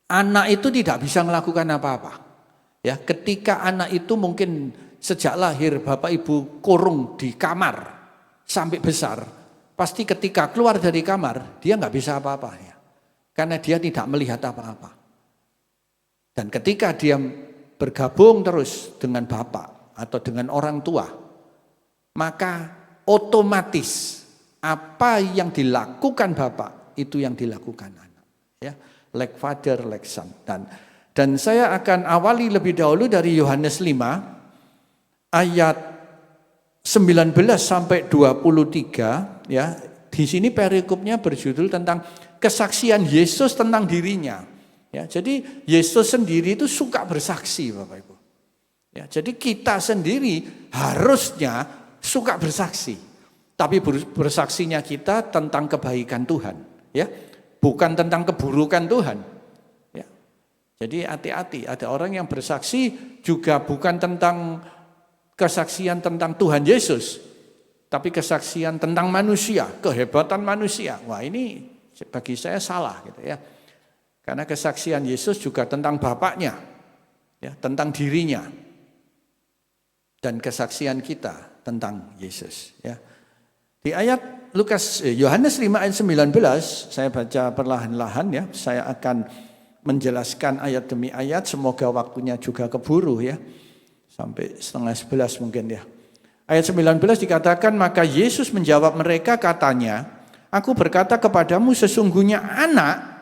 anak itu tidak bisa melakukan apa-apa. Ya, ketika anak itu mungkin sejak lahir Bapak Ibu kurung di kamar sampai besar, pasti ketika keluar dari kamar dia nggak bisa apa-apa ya. Karena dia tidak melihat apa-apa. Dan ketika dia bergabung terus dengan bapak atau dengan orang tua, maka otomatis apa yang dilakukan bapak itu yang dilakukan anak. Ya, like father, like son. Dan saya akan awali lebih dahulu dari Yohanes 5 ayat 19 sampai 23. Ya, di sini perikopnya berjudul tentang kesaksian Yesus tentang dirinya. Ya, jadi Yesus sendiri itu suka bersaksi, Bapak Ibu. Ya, jadi kita sendiri harusnya suka bersaksi. Tapi bersaksinya kita tentang kebaikan Tuhan, ya. Bukan tentang keburukan Tuhan. Ya. Jadi hati-hati, ada orang yang bersaksi juga bukan tentang kesaksian tentang Tuhan Yesus, tapi kesaksian tentang manusia, kehebatan manusia. Wah, ini bagi saya salah gitu ya. Karena kesaksian Yesus juga tentang Bapaknya, ya, tentang dirinya. Dan kesaksian kita tentang Yesus. Ya. Di ayat Yohanes 5 ayat 19, saya baca perlahan-lahan ya. Saya akan menjelaskan ayat demi ayat, semoga waktunya juga keburu ya. Sampai 10:30 mungkin ya. Ayat 19 dikatakan, maka Yesus menjawab mereka katanya, aku berkata kepadamu sesungguhnya anak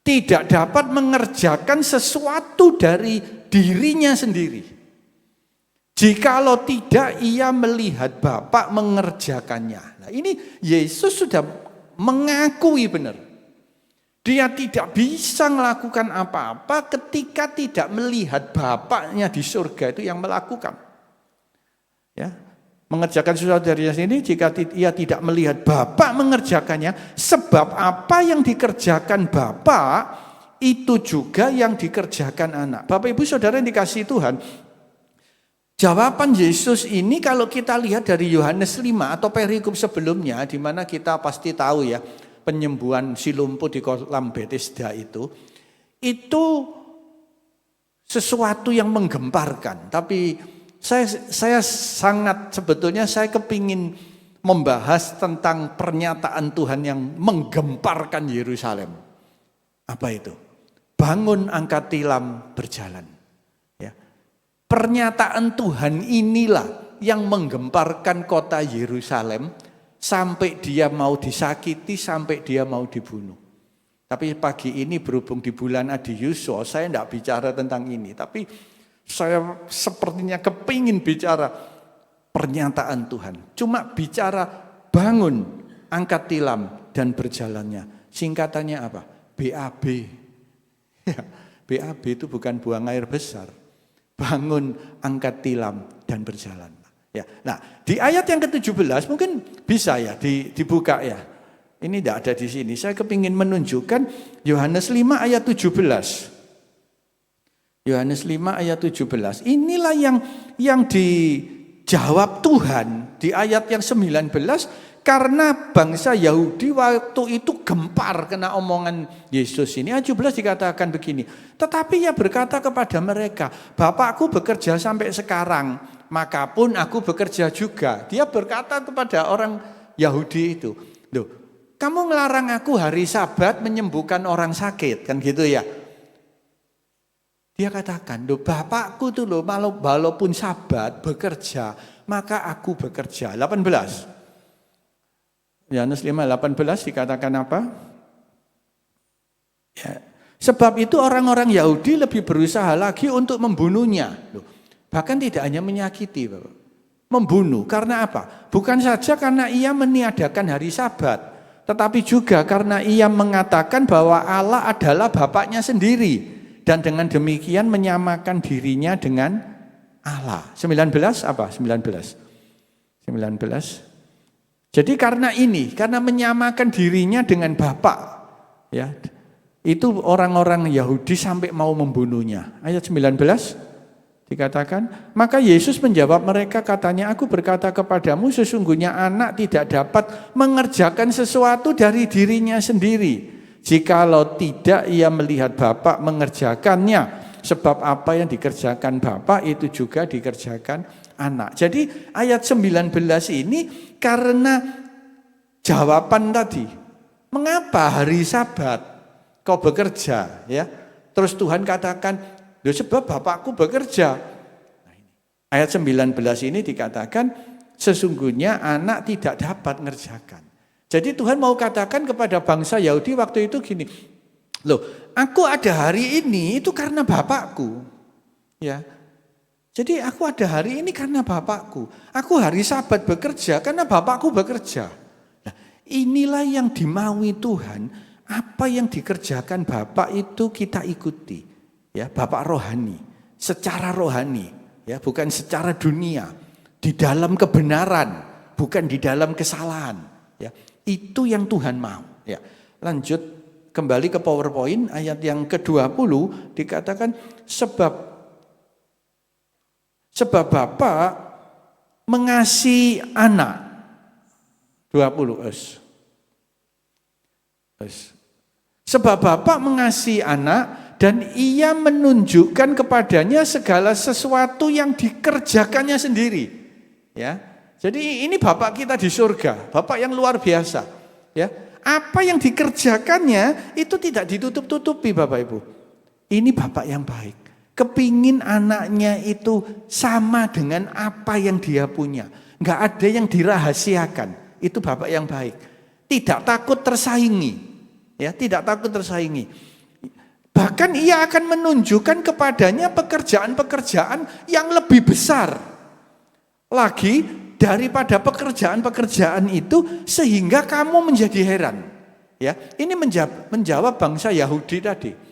tidak dapat mengerjakan sesuatu dari dirinya sendiri. Jikalau tidak ia melihat Bapa mengerjakannya. Nah, ini Yesus sudah mengakui benar. Dia tidak bisa melakukan apa-apa ketika tidak melihat Bapaknya di surga itu yang melakukan. Ya, mengerjakan sesuatu dari sini jika ia tidak melihat Bapa mengerjakannya, sebab apa yang dikerjakan Bapa itu juga yang dikerjakan anak. Bapak Ibu Saudara yang dikasihi Tuhan, jawaban Yesus ini kalau kita lihat dari Yohanes 5 atau perikop sebelumnya, di mana kita pasti tahu ya, penyembuhan si lumpuh di kolam Bethesda itu sesuatu yang menggemparkan. Tapi saya sangat sebetulnya saya kepingin membahas tentang pernyataan Tuhan yang menggemparkan Yerusalem. Apa itu? Bangun, angkat tilam, berjalan. pernyataan Tuhan inilah yang menggemparkan kota Yerusalem sampai dia mau disakiti, sampai dia mau dibunuh. Tapi pagi ini berhubung di bulan Adiuso, saya tidak bicara tentang ini. Tapi saya sepertinya kepingin bicara pernyataan Tuhan. Cuma bicara bangun, angkat tilam, dan berjalannya. Singkatannya apa? BAB. Ya, BAB itu bukan buang air besar. Bangun, angkat tilam, dan berjalan. Ya. Nah, di ayat yang ke-17 mungkin bisa ya dibuka ya. Ini tidak ada di sini. Saya kepingin menunjukkan Yohanes 5 ayat 17. Yohanes 5 ayat 17. Inilah yang dijawab Tuhan di ayat yang 19. Karena bangsa Yahudi waktu itu gempar kena omongan Yesus ini. Ayat 17 dikatakan begini. Tetapi ia berkata kepada mereka, Bapakku bekerja sampai sekarang, maka pun aku bekerja juga. Dia berkata kepada orang Yahudi itu, loh, kamu ngelarang aku hari Sabat menyembuhkan orang sakit, kan gitu ya. Dia katakan, loh Bapakku tuh loh, walaupun Sabat bekerja, maka aku bekerja. 18. Yohanes 5:18 dikatakan apa? Ya. Sebab itu orang-orang Yahudi lebih berusaha lagi untuk membunuhnya. Loh, bahkan tidak hanya menyakiti, Bapak. Membunuh, karena apa? Bukan saja karena ia meniadakan hari Sabat, tetapi juga karena ia mengatakan bahwa Allah adalah Bapaknya sendiri. Dan dengan demikian menyamakan dirinya dengan Allah. 19 apa? 19. Jadi karena menyamakan dirinya dengan Bapa, ya, itu orang-orang Yahudi sampai mau membunuhnya. Ayat 19 dikatakan, maka Yesus menjawab mereka, katanya, aku berkata kepadamu, sesungguhnya anak tidak dapat mengerjakan sesuatu dari dirinya sendiri, jikalau tidak ia melihat Bapa mengerjakannya. Sebab apa yang dikerjakan Bapa itu juga dikerjakan anak. Jadi ayat 19 ini karena jawaban tadi, mengapa hari Sabat kau bekerja, ya? Terus Tuhan katakan, loh sebab Bapakku bekerja. Nah, ini. Ayat 19 ini dikatakan sesungguhnya anak tidak dapat mengerjakan. Jadi Tuhan mau katakan kepada bangsa Yahudi waktu itu gini, loh aku ada hari ini itu karena Bapakku, ya. Jadi aku ada hari ini karena Bapakku. Aku hari Sabat bekerja karena Bapakku bekerja. Nah, inilah yang dimaui Tuhan. Apa yang dikerjakan Bapak itu kita ikuti. Ya, Bapak rohani. Secara rohani. Ya, bukan secara dunia. Di dalam kebenaran. Bukan di dalam kesalahan. Ya, itu yang Tuhan mau. Ya, lanjut kembali ke PowerPoint. Ayat yang ke-20 dikatakan sebab Bapa mengasihi anak. 20 Sebab Bapa mengasihi anak dan ia menunjukkan kepadanya segala sesuatu yang dikerjakannya sendiri. Ya. Jadi ini Bapak kita di surga, Bapak yang luar biasa. Ya. Apa yang dikerjakannya itu tidak ditutup-tutupi Bapak Ibu. Ini Bapak yang baik. Kepingin anaknya itu sama dengan apa yang dia punya. Enggak ada yang dirahasiakan. Itu Bapak yang baik. Tidak takut tersaingi. Ya, tidak takut tersaingi. Bahkan ia akan menunjukkan kepadanya pekerjaan-pekerjaan yang lebih besar lagi daripada pekerjaan-pekerjaan itu sehingga kamu menjadi heran. Ya, ini menjawab bangsa Yahudi tadi.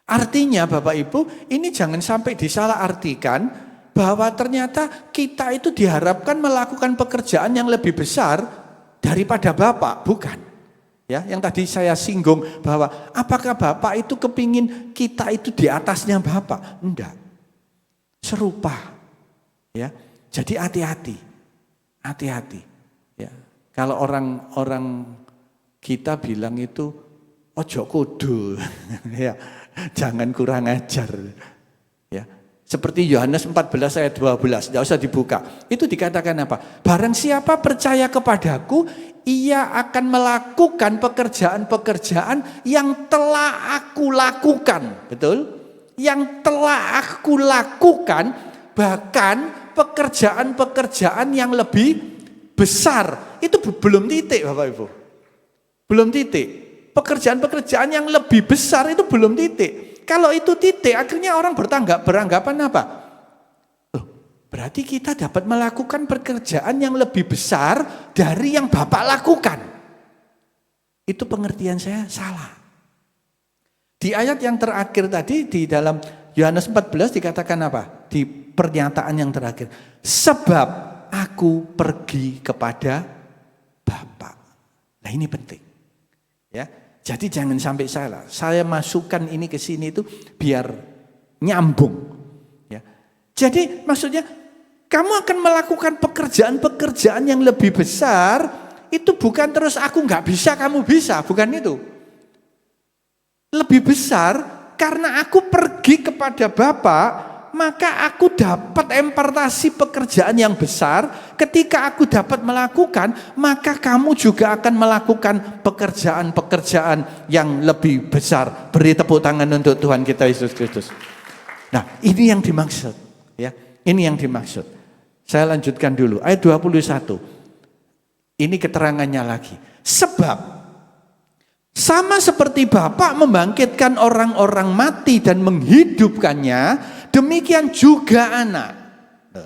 Artinya Bapak Ibu, ini jangan sampai disalahartikan bahwa ternyata kita itu diharapkan melakukan pekerjaan yang lebih besar daripada Bapak, bukan. Ya, yang tadi saya singgung bahwa apakah Bapak itu kepingin kita itu di atasnya Bapak? Enggak. Serupa. Ya. Jadi hati-hati. Hati-hati. Ya. Kalau orang kita bilang itu ojo kudu. Ya. Jangan kurang ajar. Ya. Seperti Yohanes 14 ayat 12, tidak usah dibuka. Itu dikatakan apa? Barang siapa percaya kepadaku, ia akan melakukan pekerjaan-pekerjaan yang telah aku lakukan. Betul? yang telah aku lakukan, bahkan pekerjaan-pekerjaan yang lebih besar. Itu belum titik Bapak Ibu. Belum titik. Pekerjaan-pekerjaan yang lebih besar itu belum titik. Kalau itu titik, akhirnya orang beranggapan apa? Berarti kita dapat melakukan pekerjaan yang lebih besar dari yang Bapak lakukan. Itu pengertian saya salah. Di ayat yang terakhir tadi di dalam Yohanes 14 dikatakan apa? Di pernyataan yang terakhir. Sebab aku pergi kepada Bapa. Nah ini penting. Ya, jadi jangan sampai salah. Saya masukkan ini ke sini itu biar nyambung. Ya. Jadi maksudnya kamu akan melakukan pekerjaan-pekerjaan yang lebih besar. Itu bukan terus aku nggak bisa, kamu bisa, bukan itu. Lebih besar karena aku pergi kepada Bapa, maka aku dapat impartasi pekerjaan yang besar. Ketika aku dapat melakukan, maka kamu juga akan melakukan pekerjaan-pekerjaan yang lebih besar. Beri tepuk tangan untuk Tuhan kita Yesus Kristus. Nah, ini yang dimaksud, ya. Ini yang dimaksud. Saya lanjutkan dulu ayat 21. Ini keterangannya lagi. Sebab sama seperti Bapa membangkitkan orang-orang mati dan menghidupkannya, demikian juga anak.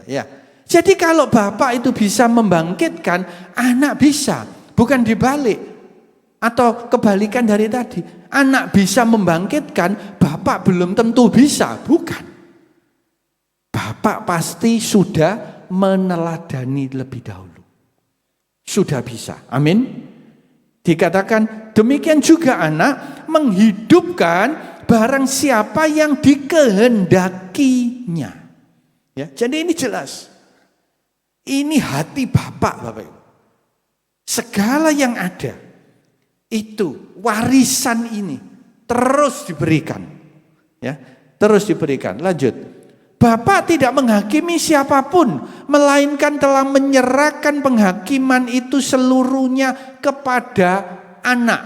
Ya. Jadi kalau Bapa itu bisa membangkitkan, anak bisa. Bukan dibalik. Atau kebalikan dari tadi. Anak bisa membangkitkan, Bapa belum tentu bisa. Bukan. Bapa pasti sudah meneladani lebih dahulu. Sudah bisa. Amin. Dikatakan demikian juga anak menghidupkan barang siapa yang dikehendakinya. Ya, jadi ini jelas. Ini hati Bapak, Bapak Ibu. Segala yang ada itu warisan ini terus diberikan. Ya, terus diberikan. Lanjut. Bapa tidak menghakimi siapapun, melainkan telah menyerahkan penghakiman itu seluruhnya kepada anak.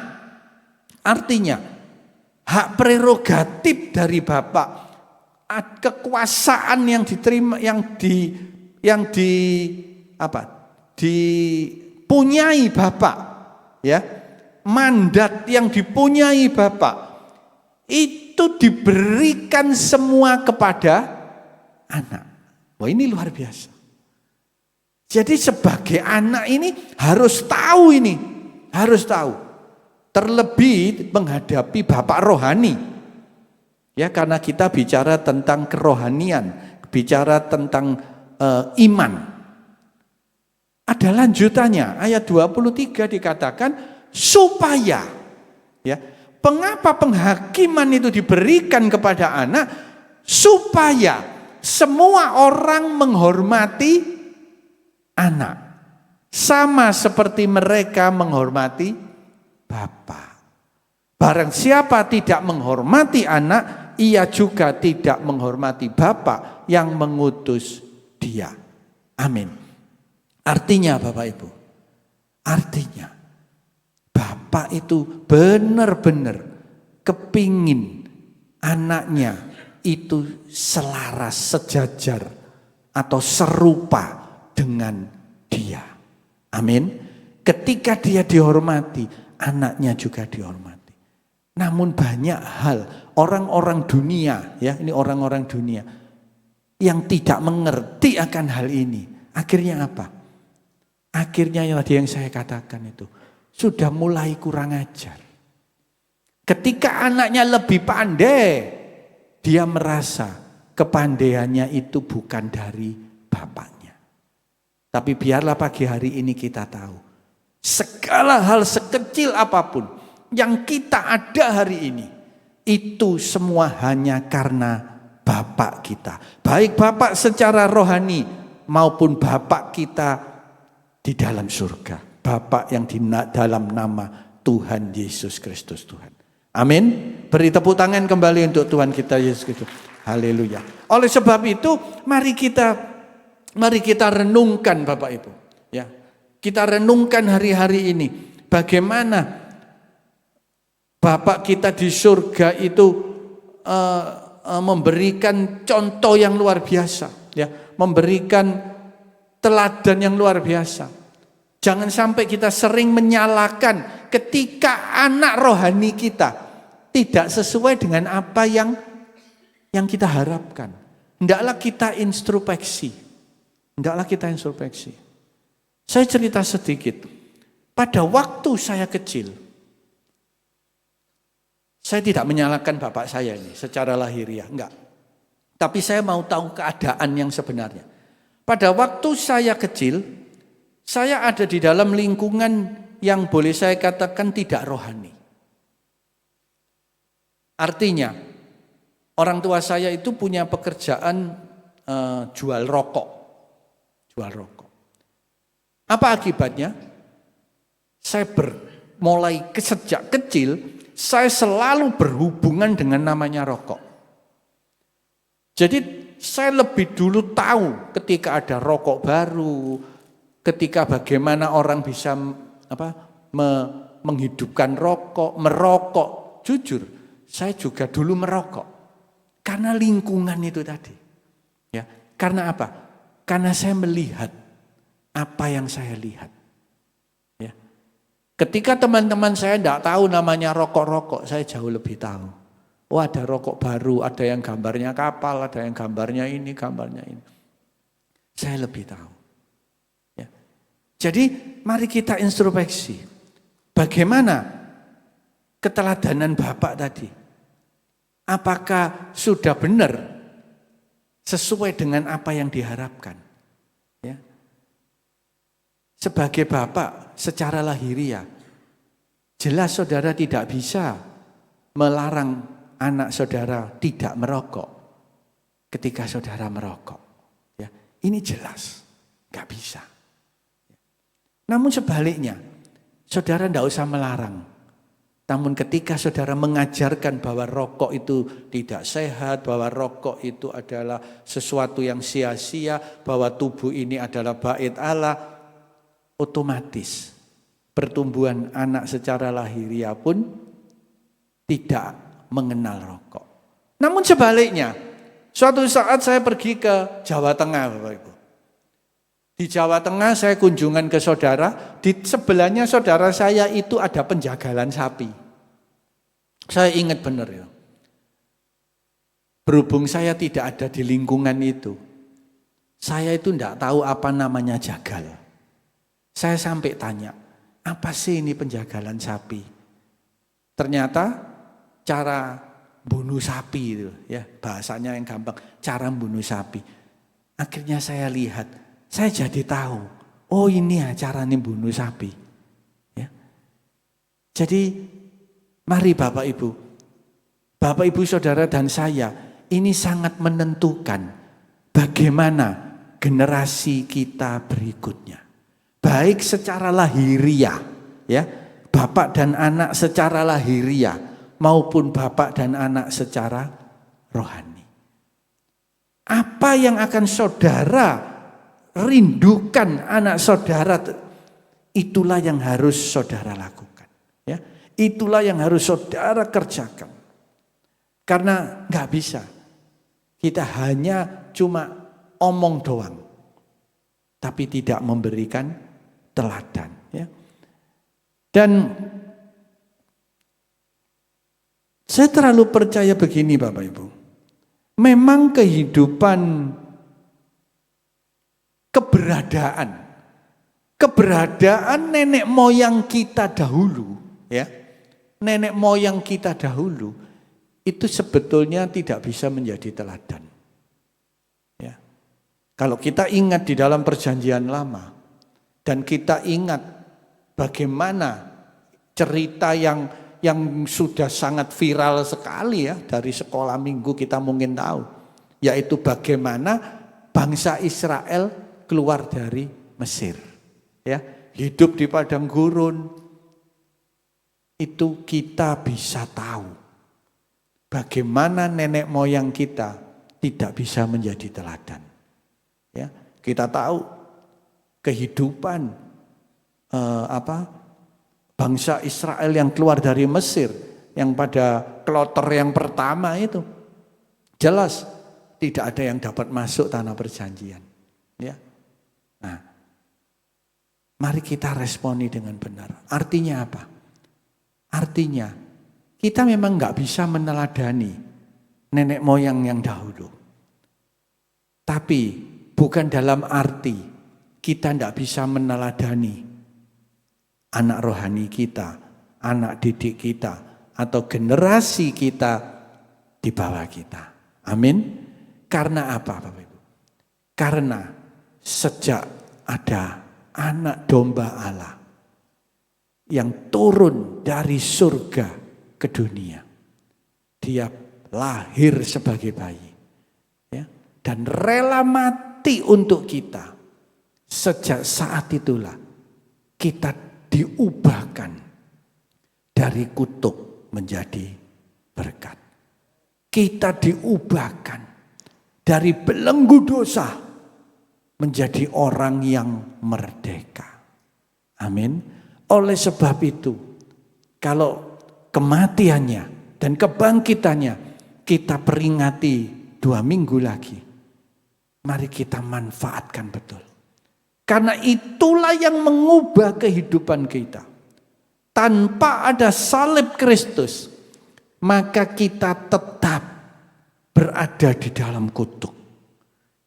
Artinya, hak prerogatif dari Bapa, kekuasaan yang diterima, dipunyai Bapa, ya, mandat yang dipunyai Bapa, itu diberikan semua kepada anak. Wah, ini luar biasa. Jadi sebagai anak ini harus tahu ini. Harus tahu. Terlebih menghadapi Bapak rohani. Ya, karena kita bicara tentang kerohanian. Bicara tentang iman. Ada lanjutannya. Ayat 23 dikatakan supaya. Ya, mengapa penghakiman itu diberikan kepada anak? Supaya semua orang menghormati anak. Sama seperti mereka menghormati Bapa. Barang siapa tidak menghormati anak, ia juga tidak menghormati Bapa yang mengutus dia. Amin. Artinya Bapak Ibu, artinya Bapa itu benar-benar kepingin anaknya itu selaras, sejajar atau serupa dengan dia. Amin. Ketika dia dihormati, anaknya juga dihormati. Namun banyak hal orang-orang dunia, ya, ini orang-orang dunia yang tidak mengerti akan hal ini. Akhirnya apa? Akhirnya yang saya katakan itu sudah mulai kurang ajar. Ketika anaknya lebih pandai, dia merasa kepandaiannya itu bukan dari bapaknya. Tapi biarlah pagi hari ini kita tahu. Segala hal sekecil apapun yang kita ada hari ini. Itu semua hanya karena Bapak kita. Baik Bapak secara rohani maupun Bapak kita di dalam surga. Bapak yang di dalam nama Tuhan Yesus Kristus Tuhan. Amin. Beri tepuk tangan kembali untuk Tuhan kita Yesus Kristus. Haleluya. Oleh sebab itu, mari kita renungkan Bapak Ibu. Ya, kita renungkan hari-hari ini. Bagaimana Bapak kita di surga itu memberikan contoh yang luar biasa, ya, memberikan teladan yang luar biasa. Jangan sampai kita sering menyalahkan ketika anak rohani kita tidak sesuai dengan apa yang kita harapkan. Hendaklah kita introspeksi. Hendaklah kita introspeksi. Saya cerita sedikit. Pada waktu saya kecil, saya tidak menyalahkan bapak saya ini secara lahiriah, enggak. Tapi saya mau tahu keadaan yang sebenarnya. Pada waktu saya kecil, saya ada di dalam lingkungan yang boleh saya katakan tidak rohani. Artinya, orang tua saya itu punya pekerjaan jual rokok. Jual rokok. Apa akibatnya? Saya mulai sejak kecil, saya selalu berhubungan dengan namanya rokok. Jadi saya lebih dulu tahu ketika ada rokok baru, ketika bagaimana orang bisa menghidupkan rokok, merokok. Jujur, saya juga dulu merokok. Karena lingkungan itu tadi. Ya, karena apa? Karena saya melihat apa yang saya lihat. Ya. Ketika teman-teman saya tidak tahu namanya rokok-rokok, saya jauh lebih tahu. Oh, ada rokok baru, ada yang gambarnya kapal, ada yang gambarnya ini, gambarnya ini. Saya lebih tahu. Ya. Jadi mari kita introspeksi. Bagaimana keteladanan Bapak tadi? Apakah sudah benar sesuai dengan apa yang diharapkan? Ya. Sebagai Bapak secara lahiriah, jelas saudara tidak bisa melarang anak saudara tidak merokok ketika saudara merokok. Ya, ini jelas, gak bisa. Namun sebaliknya, saudara tidak usah melarang. Namun ketika saudara mengajarkan bahwa rokok itu tidak sehat, bahwa rokok itu adalah sesuatu yang sia-sia, bahwa tubuh ini adalah bait Allah, otomatis pertumbuhan anak secara lahiriah pun tidak mengenal rokok. Namun sebaliknya, suatu saat saya pergi ke Jawa Tengah, Bapak Ibu. Di Jawa Tengah saya kunjungan ke saudara, di sebelahnya saudara saya itu ada penjagalan sapi. Saya ingat benar ya. Berhubung saya tidak ada di lingkungan itu, saya itu tidak tahu apa namanya jagal. Saya sampai tanya, apa sih ini penjagalan sapi? Ternyata cara bunuh sapi itu, ya bahasanya yang gampang, cara bunuh sapi. Akhirnya saya lihat, saya jadi tahu, oh ini ya caranya bunuh sapi. Ya. Jadi mari Bapak Ibu saudara dan saya, ini sangat menentukan bagaimana generasi kita berikutnya. Baik secara lahiriah, ya bapak dan anak secara lahiriah, maupun bapak dan anak secara rohani. Apa yang akan saudara rindukan anak saudara, itulah yang harus saudara lakukan. Ya, itulah yang harus saudara kerjakan. Karena nggak bisa kita hanya cuma omong doang, tapi tidak memberikan teladan. Ya. Dan saya terlalu percaya begini Bapak Ibu. Memang kehidupan keberadaan nenek moyang kita dahulu, ya. Nenek moyang kita dahulu itu sebetulnya tidak bisa menjadi teladan. Ya. Kalau kita ingat di dalam perjanjian lama dan kita ingat bagaimana cerita yang sudah sangat viral sekali ya, dari sekolah minggu kita mungkin tahu, yaitu bagaimana bangsa Israel keluar dari Mesir, ya, hidup di padang gurun. Itu kita bisa tahu bagaimana nenek moyang kita tidak bisa menjadi teladan. Ya, kita tahu kehidupan bangsa Israel yang keluar dari Mesir, yang pada kloter yang pertama itu Jelas tidak ada yang dapat masuk tanah perjanjian. Ya. Nah, mari kita responi dengan benar. Artinya apa? Artinya kita memang nggak bisa meneladani nenek moyang yang dahulu. Tapi bukan dalam arti kita tidak bisa meneladani anak rohani kita, anak didik kita, atau generasi kita di bawah kita. Amin. Karena apa Bapak Ibu? Karena sejak ada anak domba Allah yang turun dari surga ke dunia, dia lahir sebagai bayi, ya, dan rela mati untuk kita. Sejak saat itulah kita diubahkan dari kutuk menjadi berkat. Kita diubahkan dari belenggu dosa menjadi orang yang merdeka. Amin. Oleh sebab itu, kalau kematiannya dan kebangkitannya kita peringati 2 minggu lagi, mari kita manfaatkan betul. Karena itulah yang mengubah kehidupan kita. Tanpa ada salib Kristus, maka kita tetap berada di dalam kutuk.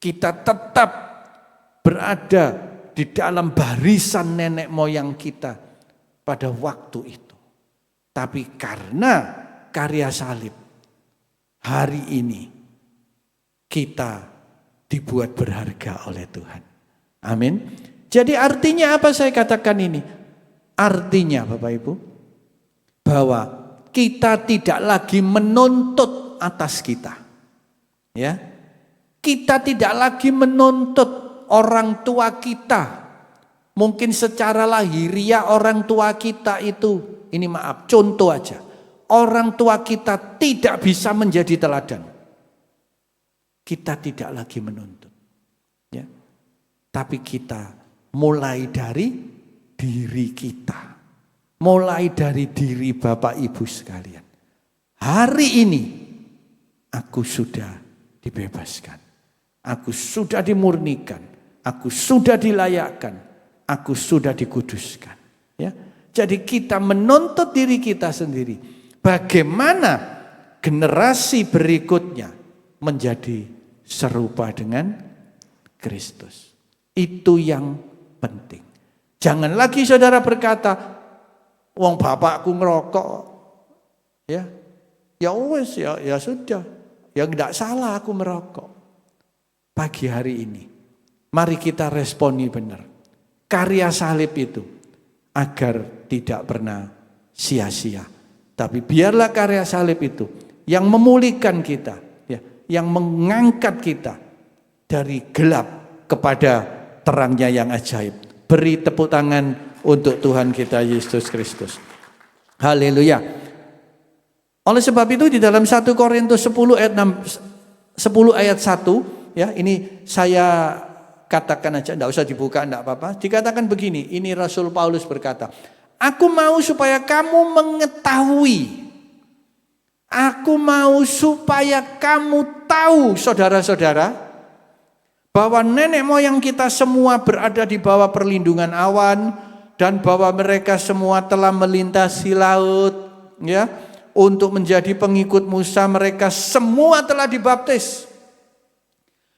Kita tetap berada di dalam barisan nenek moyang kita pada waktu itu. Tapi karena karya salib, hari ini kita dibuat berharga oleh Tuhan. Amin. Jadi artinya apa saya katakan ini? Artinya Bapak Ibu, bahwa kita tidak lagi menuntut atas kita. Ya. Kita tidak lagi menuntut orang tua kita. Mungkin secara lahiriah orang tua kita itu, ini maaf, contoh aja. Orang tua kita tidak bisa menjadi teladan. Kita tidak lagi menuntut. Ya. Tapi kita mulai dari diri kita. Mulai dari diri Bapak Ibu sekalian. Hari ini aku sudah dibebaskan. Aku sudah dimurnikan. Aku sudah dilayakkan. Aku sudah dikuduskan. Ya. Jadi kita menuntut diri kita sendiri. Bagaimana generasi berikutnya menjadi serupa dengan Kristus. Itu yang penting. Jangan lagi saudara berkata, wong bapakku ngerokok. Ya. Ya wes ya sudah. Ya enggak salah aku merokok. Pagi hari ini mari kita responi benar. Karya salib itu agar tidak pernah sia-sia. Tapi biarlah karya salib itu yang memulihkan kita, ya, yang mengangkat kita dari gelap kepada terangnya yang ajaib. Beri tepuk tangan untuk Tuhan kita Yesus Kristus. Haleluya. Oleh sebab itu di dalam 1 Korintus 10 ayat 1, ya, ini saya katakan aja, enggak usah dibuka, enggak apa-apa. Dikatakan begini, ini Rasul Paulus berkata, aku mau supaya kamu mengetahui. Aku mau supaya kamu tahu, saudara-saudara, bahwa nenek moyang kita semua berada di bawah perlindungan awan dan bahwa mereka semua telah melintasi laut, ya, untuk menjadi pengikut Musa. Mereka semua telah dibaptis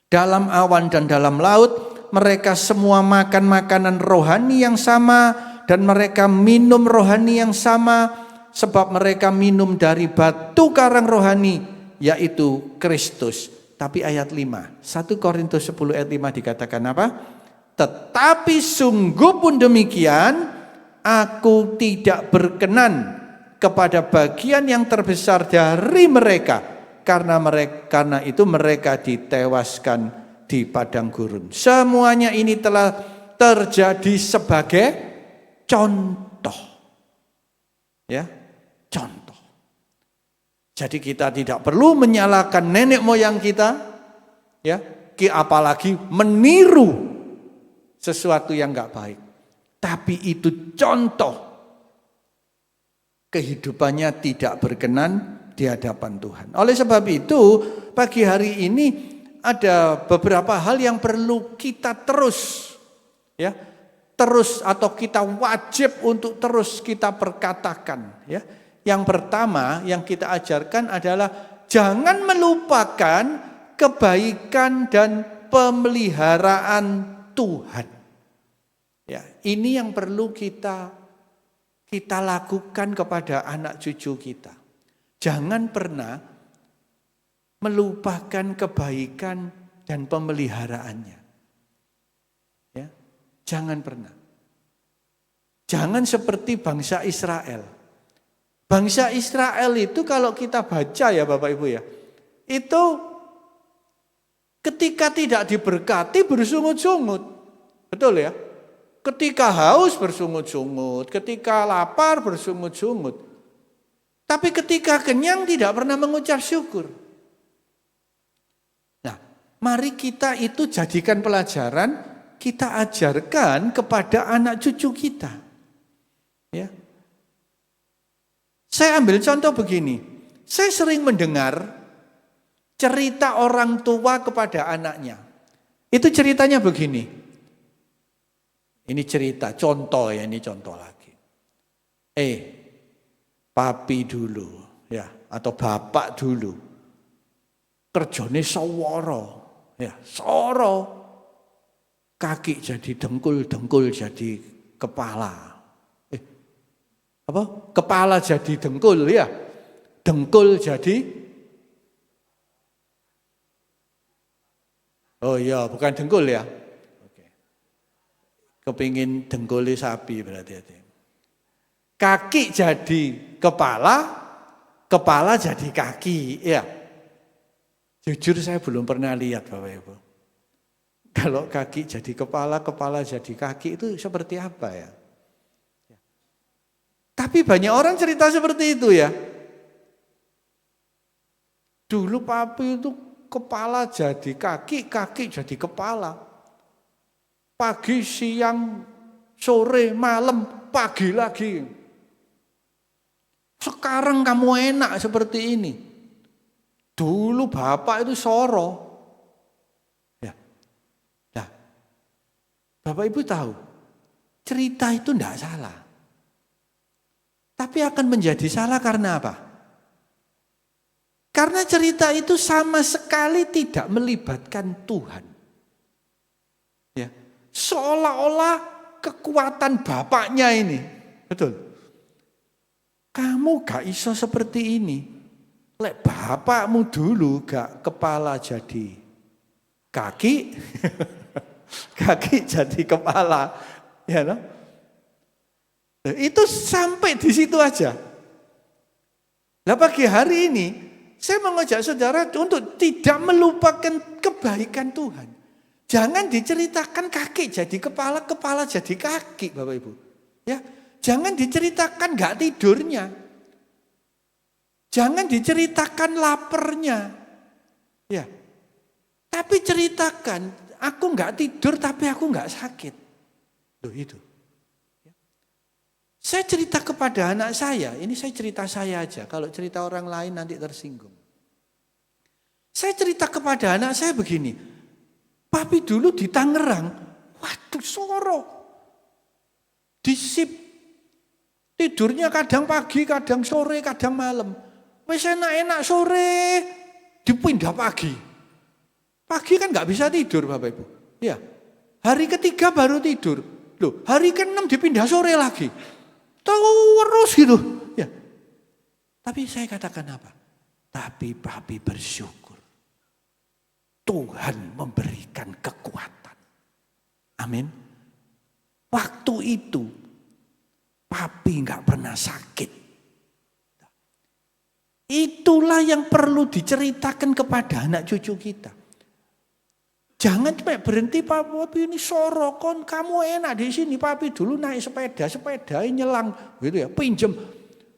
dalam awan dan dalam laut. Mereka semua makan makanan rohani yang sama dan mereka minum rohani yang sama, sebab mereka minum dari batu karang rohani, yaitu Kristus. Tapi ayat 5, 1 Korintus 10 ayat 5 dikatakan apa? Tetapi sungguh pun demikian, aku tidak berkenan kepada bagian yang terbesar dari mereka, karena itu mereka ditewaskan di padang gurun. Semuanya ini telah terjadi sebagai contoh. Ya, contoh. Jadi kita tidak perlu menyalahkan nenek moyang kita, ya, apalagi meniru sesuatu yang enggak baik. Tapi itu contoh kehidupannya tidak berkenan di hadapan Tuhan. Oleh sebab itu, pagi hari ini ada beberapa hal yang perlu kita terus atau kita wajib untuk terus kita perkatakan, ya. Yang pertama yang kita ajarkan adalah jangan melupakan kebaikan dan pemeliharaan Tuhan. Ya, ini yang perlu kita lakukan kepada anak cucu kita. Jangan pernah melupakan kebaikan dan pemeliharaannya. Ya, jangan pernah. Jangan seperti bangsa Israel. Bangsa Israel itu kalau kita baca ya Bapak Ibu ya, itu ketika tidak diberkati bersungut-sungut. Betul ya? Ketika haus bersungut-sungut, ketika lapar bersungut-sungut. Tapi ketika kenyang tidak pernah mengucap syukur. Nah, mari kita itu jadikan pelajaran, kita ajarkan kepada anak cucu kita. Ya. Saya ambil contoh begini, saya sering mendengar cerita orang tua kepada anaknya. Itu ceritanya begini. Ini cerita, contoh ya, ini contoh lagi. Papi dulu, ya, atau bapak dulu, kerjane sawara, ya, soro, kaki jadi dengkul, dengkul jadi kepala. Kepala jadi dengkul ya. Dengkul jadi oh iya, bukan dengkul ya. Oke. Kepingin dengkuli sapi berarti. Kaki jadi kepala, kepala jadi kaki, ya. Jujur saya belum pernah lihat Bapak Ibu. Kalau kaki jadi kepala, kepala jadi kaki itu seperti apa ya? Tapi banyak orang cerita seperti itu ya. Dulu papi itu kepala jadi kaki, kaki jadi kepala. Pagi, siang, sore, malam, pagi lagi. Sekarang kamu enak seperti ini. Dulu bapak itu soro. Ya. Nah, Bapak Ibu tahu, cerita itu tidak salah. Tapi akan menjadi salah karena apa? Karena cerita itu sama sekali tidak melibatkan Tuhan. Ya, seolah-olah kekuatan bapaknya ini. Betul. Kamu gak iso seperti ini. Lek bapakmu dulu gak kepala jadi kaki. Kaki jadi kepala. Ya no? Itu sampai di situ aja. Nah pagi hari ini saya mengajak saudara untuk tidak melupakan kebaikan Tuhan. Jangan diceritakan kaki jadi kepala, kepala jadi kaki Bapak Ibu. Ya, jangan diceritakan gak tidurnya. Jangan diceritakan laparnya. Ya. Tapi ceritakan aku gak tidur tapi aku gak sakit. Loh itu. Saya cerita kepada anak saya, ini saya cerita saya aja, kalau cerita orang lain nanti tersinggung. Saya cerita kepada anak saya begini, papi dulu di Tangerang, waduh soro, disip, tidurnya kadang pagi, kadang sore, kadang malam. Wes enak-enak sore, dipindah pagi. Pagi kan gak bisa tidur Bapak Ibu. Ya, hari ketiga baru tidur, loh hari ke-6 dipindah sore lagi. Terus gitu. Ya. Tapi saya katakan apa? Tapi papi bersyukur. Tuhan memberikan kekuatan. Amin. Waktu itu papi gak pernah sakit. Itulah yang perlu diceritakan kepada anak cucu kita. Jangan cuma berhenti papi ini sorokon, kamu enak di sini papi dulu naik sepeda nyelang gitu ya, pinjem.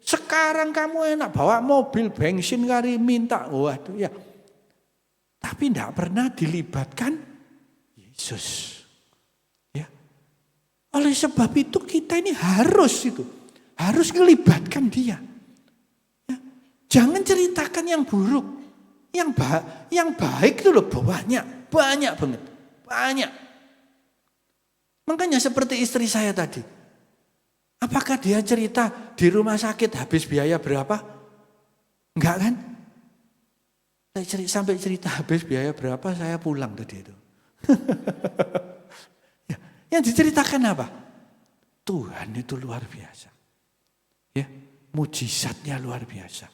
Sekarang kamu enak bawa mobil bensin kali minta, waduh ya. Tapi tidak pernah dilibatkan Yesus. Ya. Oleh sebab itu kita ini harus melibatkan Dia. Ya. Jangan ceritakan yang buruk. Yang baik itu loh banyak banget. Banyak. Makanya seperti istri saya tadi. Apakah dia cerita di rumah sakit habis biaya berapa? Enggak kan? Sampai cerita habis biaya berapa saya pulang tadi itu. Ya, yang diceritakan apa? Tuhan itu luar biasa. Ya, mujizatnya luar biasa.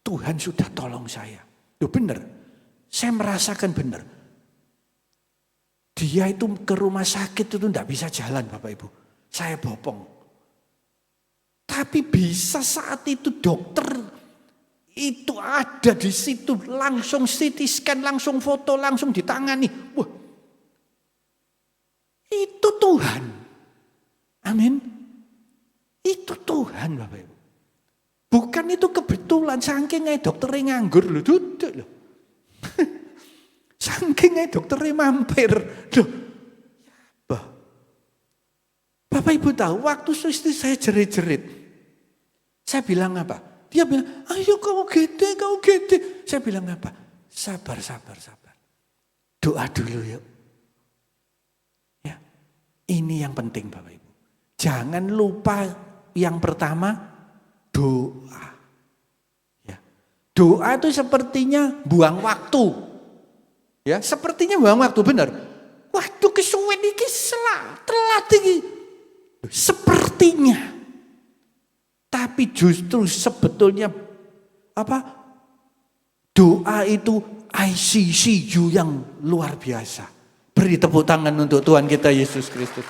Tuhan sudah tolong saya. Loh benar, saya merasakan benar. Dia itu ke rumah sakit itu tidak bisa jalan Bapak Ibu. Saya bopong. Tapi bisa saat itu dokter itu ada di situ. Langsung CT scan, langsung foto, langsung ditangani. Wah, itu Tuhan. Amin. Itu Tuhan Bapak Ibu. Bukan itu kebetulan, saking dokternya nganggur loh, duduk loh. Saking dokternya mampir loh. Bapak Ibu tahu, waktu istri saya jerit-jerit, saya bilang apa? Dia bilang, ayo kau gede. Saya bilang apa? Sabar. Doa dulu yuk. Ya, ini yang penting Bapak Ibu. Jangan lupa yang pertama, doa. Ya. Doa itu sepertinya buang waktu. Ya, sepertinya buang waktu, benar. Waduh kesuwen iki telat iki. Sepertinya. Tapi justru sebetulnya doa itu ICCU yang luar biasa. Beri tepuk tangan untuk Tuhan kita Yesus Kristus.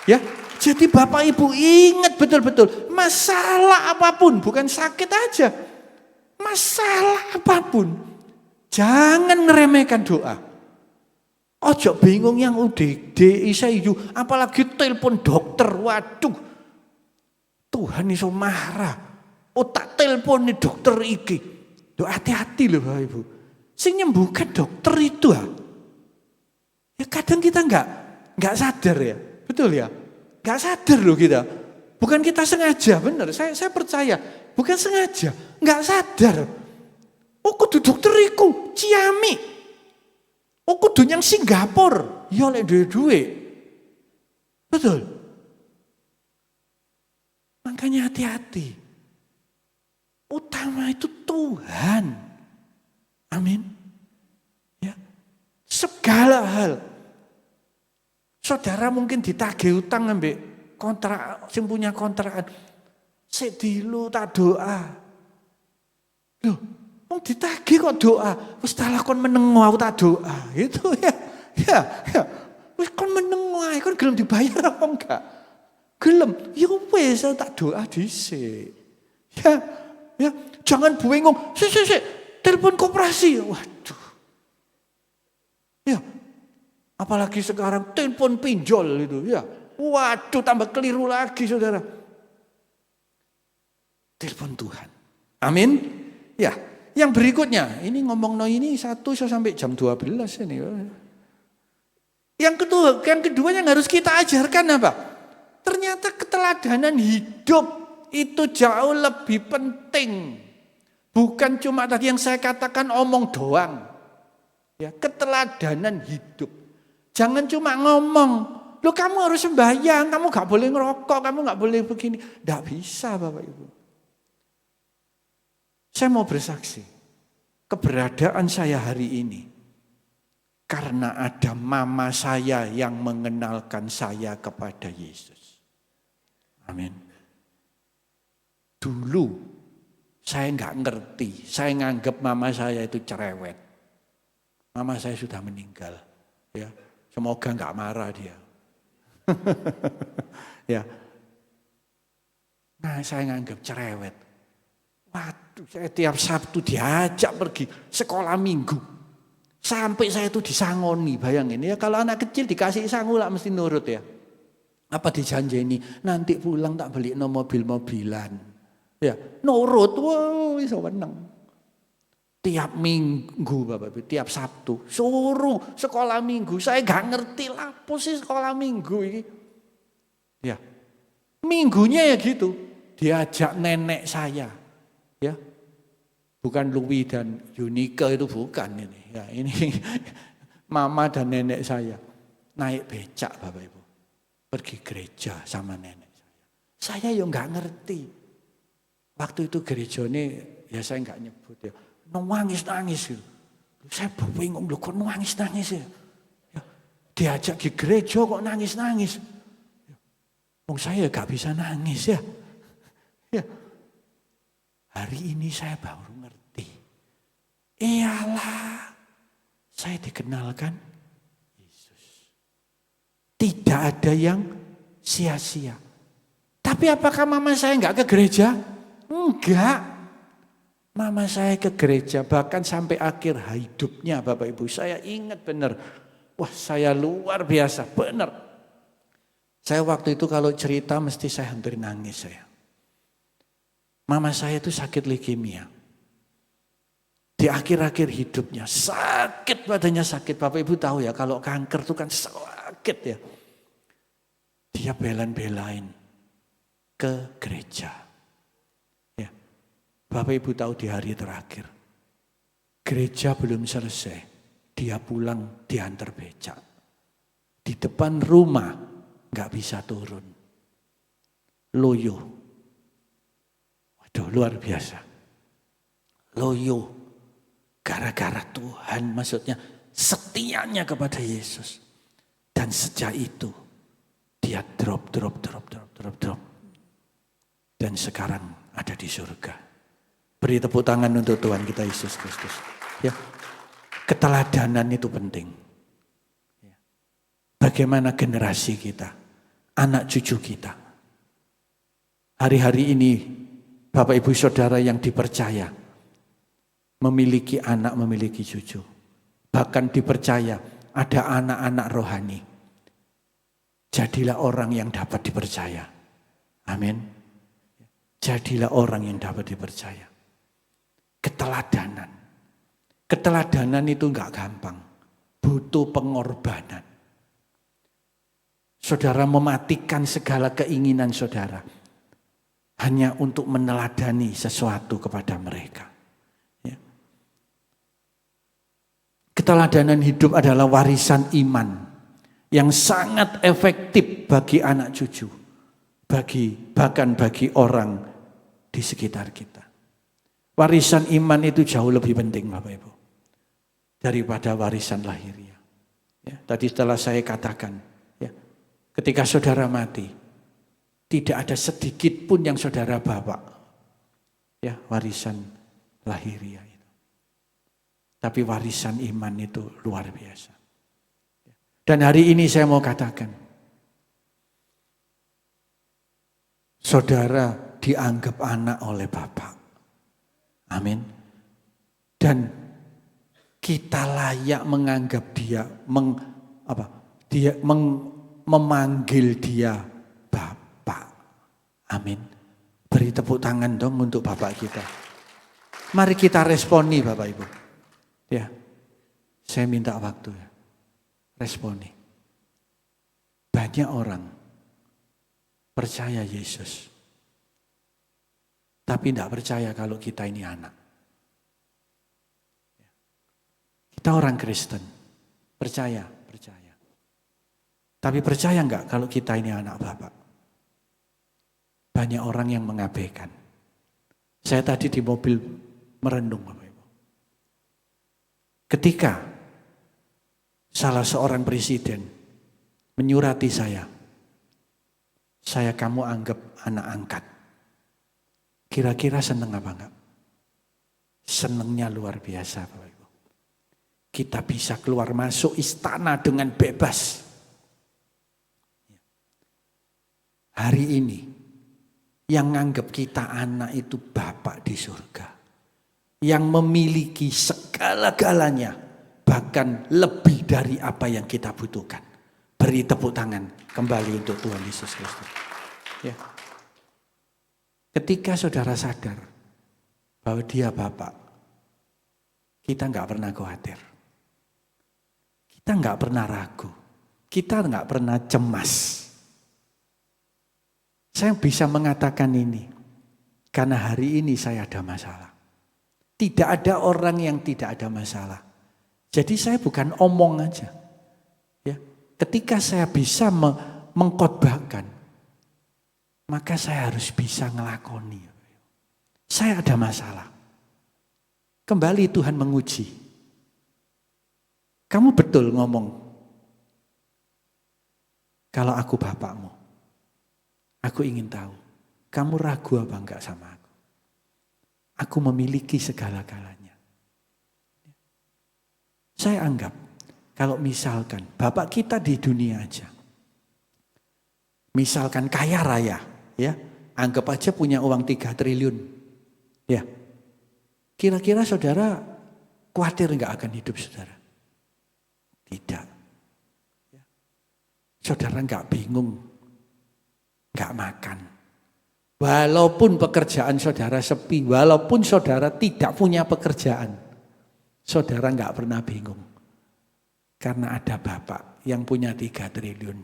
Ya, jadi Bapak Ibu ingat betul-betul, masalah apapun, bukan sakit aja. Masalah apapun, jangan ngeremehkan doa. Ojo bingung yang UGD, ICU, apalagi telepon dokter, waduh. Tuhan iso marah. Oh tak telepon nih dokter iki. Hati-hati loh Bapak Ibu. Sing nyembuhkan dokter itu ya kadang kita enggak sadar ya. Betul ya? Enggak sadar loh kita. Bukan kita sengaja, benar. Saya percaya, bukan sengaja, enggak sadar. Oh kudu dokter iku, Ciami. Oh kudu yang Singapura, ya oleh duit. Betul. Makanya hati-hati. Utama itu Tuhan. Amin. Ya. Segala hal. Saudara mungkin ditagih utang ambek kontrak, sing punya kontrakan. Sik dilu tak doa. Loh, wong ditagih kok doa. Wis tak lakon meneng wae tak doa. Itu ya. Wis kon meneng wae, kon gelem dibayar apa enggak? Gelem. Ya wis tak doa dhisik. Ya, jangan bingung. Sik, telepon koperasi. Waduh. Ya. Apalagi sekarang telepon pinjol itu, ya. Waduh, tambah keliru lagi Saudara. Telepon Tuhan. Amin. Ya. Yang berikutnya, ini ngomong ini 1 sampai jam 12 ini. Yang kedua yang harus kita ajarkan apa? Ternyata keteladanan hidup itu jauh lebih penting. Bukan cuma tadi yang saya katakan omong doang. Ya, keteladanan hidup. Jangan cuma ngomong. Loh kamu harus sembahyang, kamu gak boleh ngerokok, kamu gak boleh begini. Gak bisa Bapak Ibu. Saya mau bersaksi, keberadaan saya hari ini karena ada mama saya yang mengenalkan saya kepada Yesus. Amin. Dulu saya nggak ngerti, saya nganggap mama saya itu cerewet. Mama saya sudah meninggal, ya. Semoga nggak marah dia. Ya. Nah, saya nganggap cerewet. Waduh, saya tiap Sabtu diajak pergi sekolah minggu. Sampai saya itu disangoni, bayangin ya. Kalau anak kecil dikasih sangu lah mesti nurut ya. Apa dijanjeni, nanti pulang tak beli mobil-mobilan. Ya, nurut, wah iso meneng. Tiap minggu Bapak Ibu, tiap Sabtu, suruh sekolah minggu. Saya gak ngerti lah, posisi sekolah minggu ini. Ya, minggunya ya gitu, diajak nenek saya. Ya, Bukan Louis dan Yunike itu bukan ini. Ya, ini mama dan nenek saya naik becak Bapak Ibu. Pergi gereja sama nenek saya. Saya ya nggak ngerti. Waktu itu gereja ini ya saya nggak nyebut ya. Nangis gitu. Saya bingung loh kok nangis ya. Ya, diajak ke gereja kok nangis. Saya gak bisa nangis ya. Ya. Hari ini saya baru ngerti. Iyalah, saya dikenalkan Yesus. Tidak ada yang sia-sia. Tapi apakah mama saya enggak ke gereja? Enggak. Mama saya ke gereja bahkan sampai akhir hidupnya Bapak Ibu. Saya ingat benar. Wah saya luar biasa, benar. Saya waktu itu kalau cerita mesti saya hampir nangis saya. Mama saya itu sakit leukemia. Di akhir-akhir hidupnya sakit, badannya sakit. Bapak Ibu tahu ya kalau kanker itu kan sakit ya. Dia bela-belain ke gereja. Ya. Bapak Ibu tahu di hari terakhir. Gereja belum selesai. Dia pulang diantar becak. Di depan rumah gak bisa turun. Loyo. Waduh luar biasa. Loyo. Gara-gara Tuhan maksudnya setianya kepada Yesus. Dan sejak itu dia drop. Dan sekarang ada di surga. Beri tepuk tangan untuk Tuhan kita Yesus Kristus. Ya. Keteladanan itu penting. Ya. Bagaimana generasi kita, anak cucu kita. Hari-hari ini Bapak Ibu Saudara yang dipercaya memiliki anak, memiliki cucu. Bahkan dipercaya ada anak-anak rohani. Jadilah orang yang dapat dipercaya. Amin. Jadilah orang yang dapat dipercaya. Keteladanan. Keteladanan itu enggak gampang. Butuh pengorbanan. Saudara mematikan segala keinginan saudara. Hanya untuk meneladani sesuatu kepada mereka. Ya. Keteladanan hidup adalah warisan iman. Yang sangat efektif bagi anak cucu. Bahkan bagi orang di sekitar kita. Warisan iman itu jauh lebih penting Bapak Ibu. Daripada warisan lahiriah. Ya, tadi setelah saya katakan. Ya, ketika saudara mati. Tidak ada sedikit pun yang saudara bawa. Ya, warisan lahiriah itu. Tapi warisan iman itu luar biasa. Dan hari ini saya mau katakan. Saudara dianggap anak oleh Bapa. Amin. Dan kita layak menganggap dia, memanggil dia Bapa. Amin. Beri tepuk tangan dong untuk Bapak kita. Mari kita responi Bapak Ibu. Ya, saya minta waktu ya. Responi. Banyak orang percaya Yesus. Tapi tidak percaya kalau kita ini anak. Kita orang Kristen. Percaya. Tapi percaya enggak kalau kita ini anak Bapak? Banyak orang yang mengabaikan. Saya tadi di mobil merenung Bapak Ibu. Ketika salah seorang presiden menyurati saya kamu anggap anak angkat. Kira-kira seneng apa enggak? Senengnya luar biasa Bapak Ibu. Kita bisa keluar masuk istana dengan bebas. Hari ini yang nganggap kita anak itu Bapak di surga. Yang memiliki segala-galanya. Bahkan lebih dari apa yang kita butuhkan. Beri tepuk tangan kembali untuk Tuhan Yesus Kristus. Ya. Ketika saudara sadar bahwa dia Bapak. Kita enggak pernah khawatir. Kita enggak pernah ragu. Kita enggak pernah cemas. Saya bisa mengatakan ini karena hari ini saya ada masalah. Tidak ada orang yang tidak ada masalah. Jadi saya bukan omong aja. Ya, ketika saya bisa mengkhotbahkan, maka saya harus bisa ngelakoni. Saya ada masalah. Kembali Tuhan menguji. Kamu betul ngomong, kalau aku bapakmu, aku ingin tahu, kamu ragu apa enggak sama aku? Aku memiliki segala-galanya. Saya anggap, kalau misalkan bapak kita di dunia aja, misalkan kaya raya, ya, anggap aja punya uang 3 triliun, ya, kira-kira saudara khawatir enggak akan hidup saudara? Tidak. Saudara enggak bingung, enggak makan. Walaupun pekerjaan saudara sepi, walaupun saudara tidak punya pekerjaan, saudara enggak pernah bingung. Karena ada Bapak yang punya 3 triliun.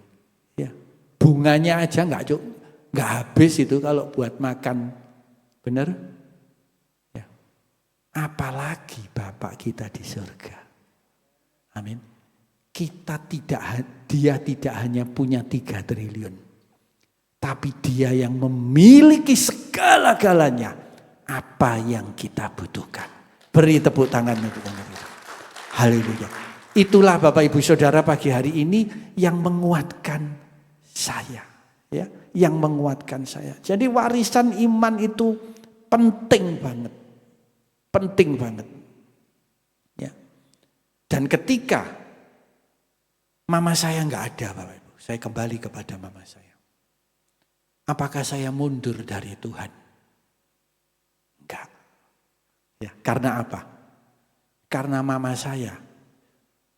Ya. Bunganya aja enggak habis itu kalau buat makan. Benar? Ya. Apalagi Bapak kita di surga. Amin. Dia tidak hanya punya 3 triliun. Tapi dia yang memiliki segala-galanya. Apa yang kita butuhkan. Beri tepuk tangan untuk kita. Haleluya. Itulah Bapak Ibu Saudara pagi hari ini yang menguatkan saya. Ya, yang menguatkan saya. Jadi warisan iman itu penting banget. Penting banget. Ya. Dan ketika mama saya enggak ada Bapak Ibu. Saya kembali kepada mama saya. Apakah saya mundur dari Tuhan? Enggak. Ya, karena apa? Karena mama saya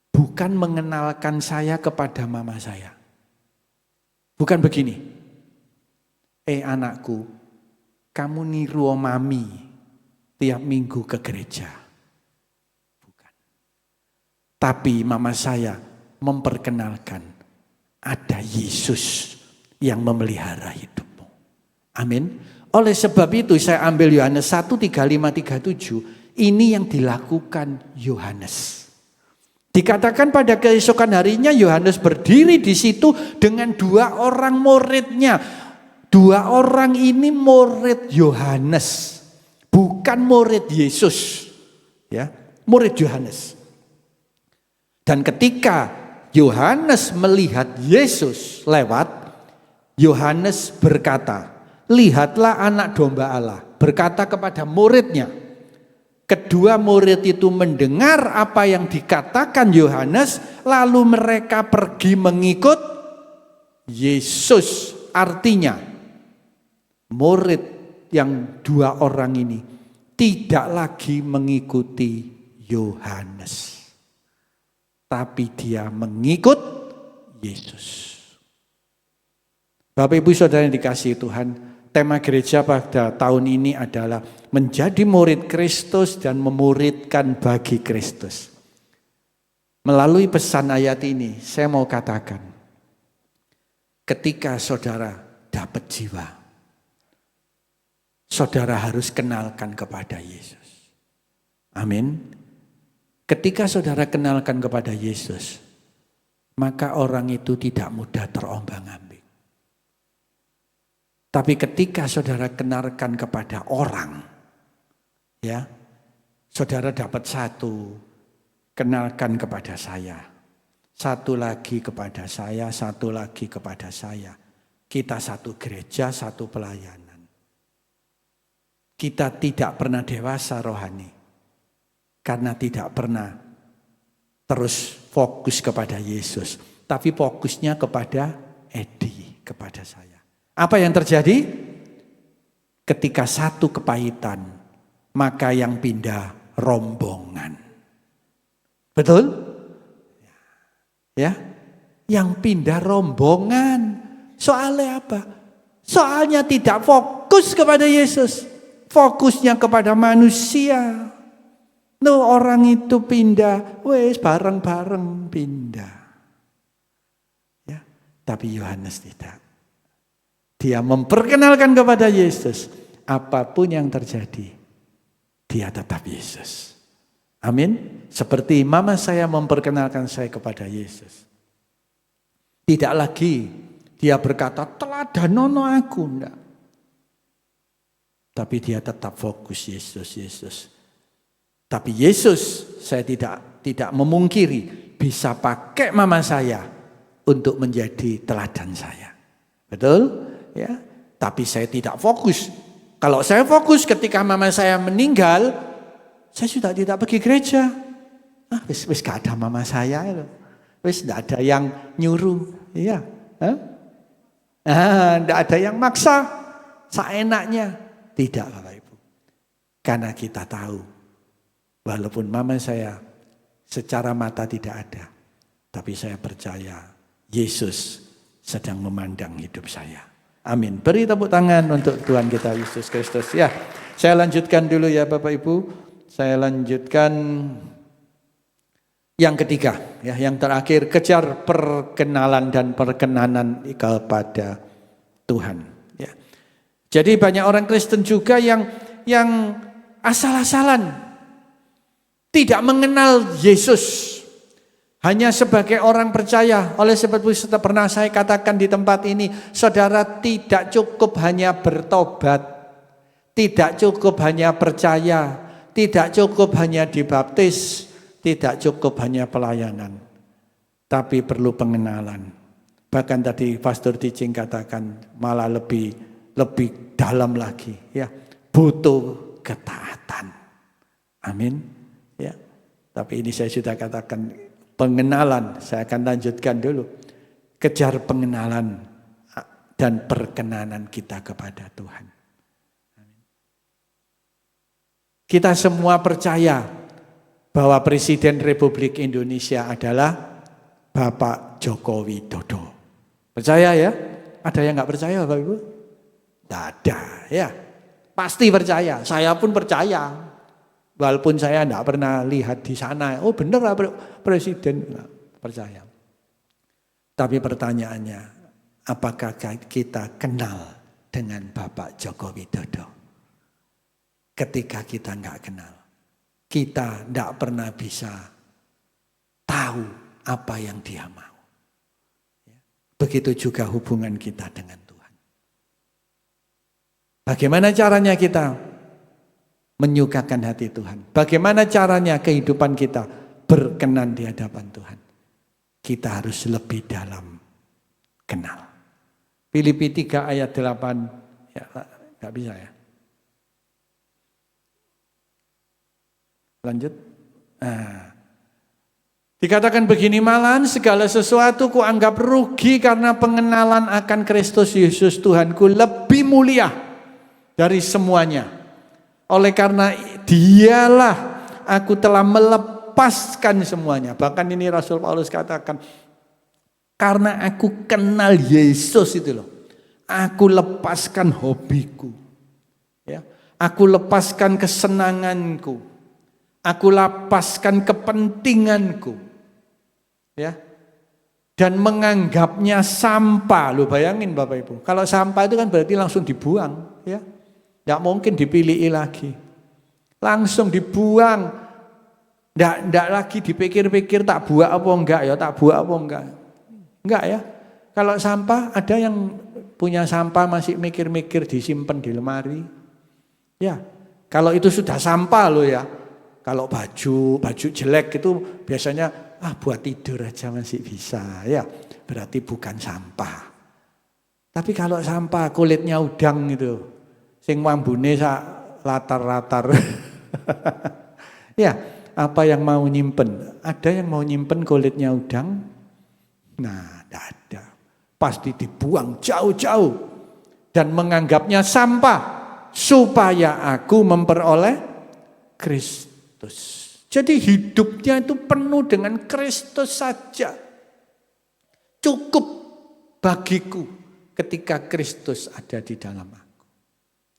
bukan mengenalkan saya kepada mama saya. Bukan begini. Anakku, kamu niru mami tiap minggu ke gereja. Bukan. Tapi mama saya memperkenalkan ada Yesus yang memelihara hidupmu. Amin. Oleh sebab itu saya ambil Yohanes 1:35-37. Ini yang dilakukan Yohanes. Dikatakan pada keesokan harinya Yohanes berdiri di situ dengan 2 orang muridnya. 2 orang ini murid Yohanes. Bukan murid Yesus. Ya, murid Yohanes. Dan ketika Yohanes melihat Yesus lewat, Yohanes berkata, lihatlah anak domba Allah. Berkata kepada muridnya. Kedua murid itu mendengar apa yang dikatakan Yohanes, lalu mereka pergi mengikut Yesus. Artinya, murid yang 2 orang ini tidak lagi mengikuti Yohanes. Tapi dia mengikut Yesus. Bapak Ibu Saudara yang dikasihi Tuhan, tema gereja pada tahun ini adalah menjadi murid Kristus dan memuridkan bagi Kristus. Melalui pesan ayat ini, saya mau katakan, ketika saudara dapat jiwa, saudara harus kenalkan kepada Yesus. Amin. Ketika saudara kenalkan kepada Yesus, maka orang itu tidak mudah terombang-ambing. Tapi ketika saudara kenalkan kepada orang, ya, saudara dapat 1, kenalkan kepada saya. 1 lagi kepada saya, 1 lagi kepada saya. Kita 1 gereja, 1 pelayanan. Kita tidak pernah dewasa rohani. Karena tidak pernah terus fokus kepada Yesus. Tapi fokusnya kepada Edi, kepada saya. Apa yang terjadi? Ketika 1 kepahitan, maka yang pindah rombongan. Betul? Ya, yang pindah rombongan. Soalnya apa? Soalnya tidak fokus kepada Yesus. Fokusnya kepada manusia. Orang itu pindah, wes bareng-bareng pindah. Ya, tapi Yohanes tidak. Dia memperkenalkan kepada Yesus. Apapun yang terjadi, dia tetap Yesus. Amin. Seperti mama saya memperkenalkan saya kepada Yesus. Tidak lagi dia berkata, teladanono aku, enggak. Tapi dia tetap fokus Yesus. Tapi Yesus, saya tidak memungkiri, bisa pakai mama saya untuk menjadi teladan saya. Betul? Ya. Tapi saya tidak fokus. Kalau saya fokus ketika mama saya meninggal, saya sudah tidak pergi gereja. Wis gak ada mama saya loh. Wis gak ada yang nyuruh. Iya. Tidak ada yang maksa. Seenaknya. Tidak Bapak Ibu. Karena kita tahu. Walaupun mama saya secara mata tidak ada. Tapi saya percaya Yesus sedang memandang hidup saya. Amin. Beri tepuk tangan untuk Tuhan kita Yesus Kristus. Ya, saya lanjutkan dulu ya Bapak Ibu. Saya lanjutkan yang ketiga, ya, yang terakhir, kejar perkenalan dan perkenanan kepada Tuhan. Ya. Jadi banyak orang Kristen juga yang asal-asalan, tidak mengenal Yesus, hanya sebagai orang percaya. Oleh sebab itu pernah saya katakan di tempat ini, saudara tidak cukup hanya bertobat, tidak cukup hanya percaya, tidak cukup hanya dibaptis, tidak cukup hanya pelayanan, tapi perlu pengenalan. Bahkan tadi Pastor Teaching katakan malah lebih dalam lagi, ya, butuh ketaatan. Amin. Ya. Tapi ini saya sudah katakan pengenalan, saya akan lanjutkan dulu. Kejar pengenalan dan perkenanan kita kepada Tuhan. Kita semua percaya bahwa Presiden Republik Indonesia adalah Bapak Joko Widodo. Percaya ya? Ada yang nggak percaya Bapak Ibu? Tidak ada ya. Pasti percaya, saya pun percaya. Walaupun saya tidak pernah lihat di sana. Oh benar Presiden, percaya. Tapi pertanyaannya, apakah kita kenal dengan Bapak Joko Widodo? Ketika kita nggak kenal, kita nggak pernah bisa tahu apa yang dia mau. Begitu juga hubungan kita dengan Tuhan. Bagaimana caranya kita menyukakan hati Tuhan? Bagaimana caranya kehidupan kita berkenan di hadapan Tuhan? Kita harus lebih dalam kenal. Filipi 3 ayat 8, ya nggak bisa ya. Lanjut. Dikatakan begini, malahan segala sesuatu ku anggap rugi karena pengenalan akan Kristus Yesus Tuhanku lebih mulia dari semuanya. Oleh karena dialah aku telah melepaskan semuanya. Bahkan ini Rasul Paulus katakan, karena aku kenal Yesus itu loh, aku lepaskan hobiku, ya, aku lepaskan kesenanganku. Aku lepaskan kepentinganku, ya, dan menganggapnya sampah. Lo bayangin Bapak Ibu, kalau sampah itu kan berarti langsung dibuang, ya, nggak mungkin dipilih lagi, langsung dibuang, nggak lagi dipikir-pikir tak buang apa enggak ya, tak buang apa enggak ya. Kalau sampah ada yang punya sampah masih mikir-mikir disimpan di lemari, ya. Kalau itu sudah sampah lo ya. Kalau baju jelek itu biasanya buat tidur aja masih bisa, ya. Berarti bukan sampah. Tapi kalau sampah kulitnya udang itu, sing mambune sak latar-latar. Ya, apa yang mau nyimpen? Ada yang mau nyimpen kulitnya udang? Nah, tidak ada. Pasti dibuang jauh-jauh dan menganggapnya sampah supaya aku memperoleh Kristus. Jadi hidupnya itu penuh dengan Kristus saja. Cukup bagiku ketika Kristus ada di dalam aku.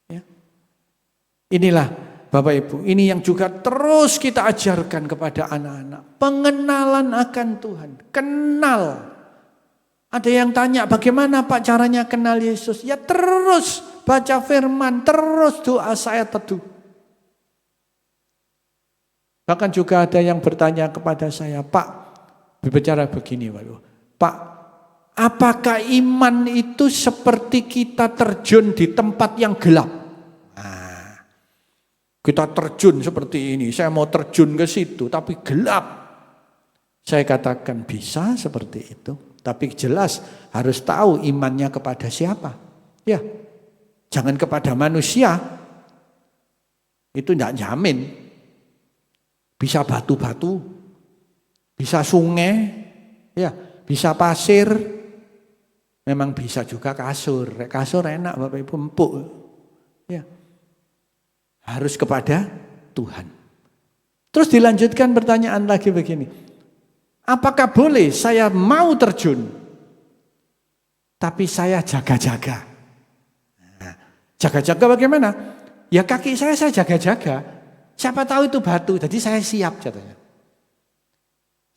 Ya. Inilah Bapak Ibu, ini yang juga terus kita ajarkan kepada anak-anak. Pengenalan akan Tuhan. Kenal. Ada yang tanya, bagaimana Pak caranya kenal Yesus? Ya terus baca firman, terus doa saya teduh. Bahkan juga ada yang bertanya kepada saya, Pak, berbicara begini, Pak, apakah iman itu seperti kita terjun di tempat yang gelap? Nah, kita terjun seperti ini, saya mau terjun ke situ, tapi gelap. Saya katakan bisa seperti itu, tapi jelas harus tahu imannya kepada siapa. Ya, jangan kepada manusia, itu tidak jamin. Bisa batu-batu, bisa sungai, ya, bisa pasir, memang bisa juga kasur. Kasur enak Bapak Ibu, empuk. Ya. Harus kepada Tuhan. Terus dilanjutkan pertanyaan lagi begini. Apakah boleh saya mau terjun, tapi saya jaga-jaga? Nah, jaga-jaga bagaimana? Ya kaki saya jaga-jaga. Siapa tahu itu batu, jadi saya siap katanya.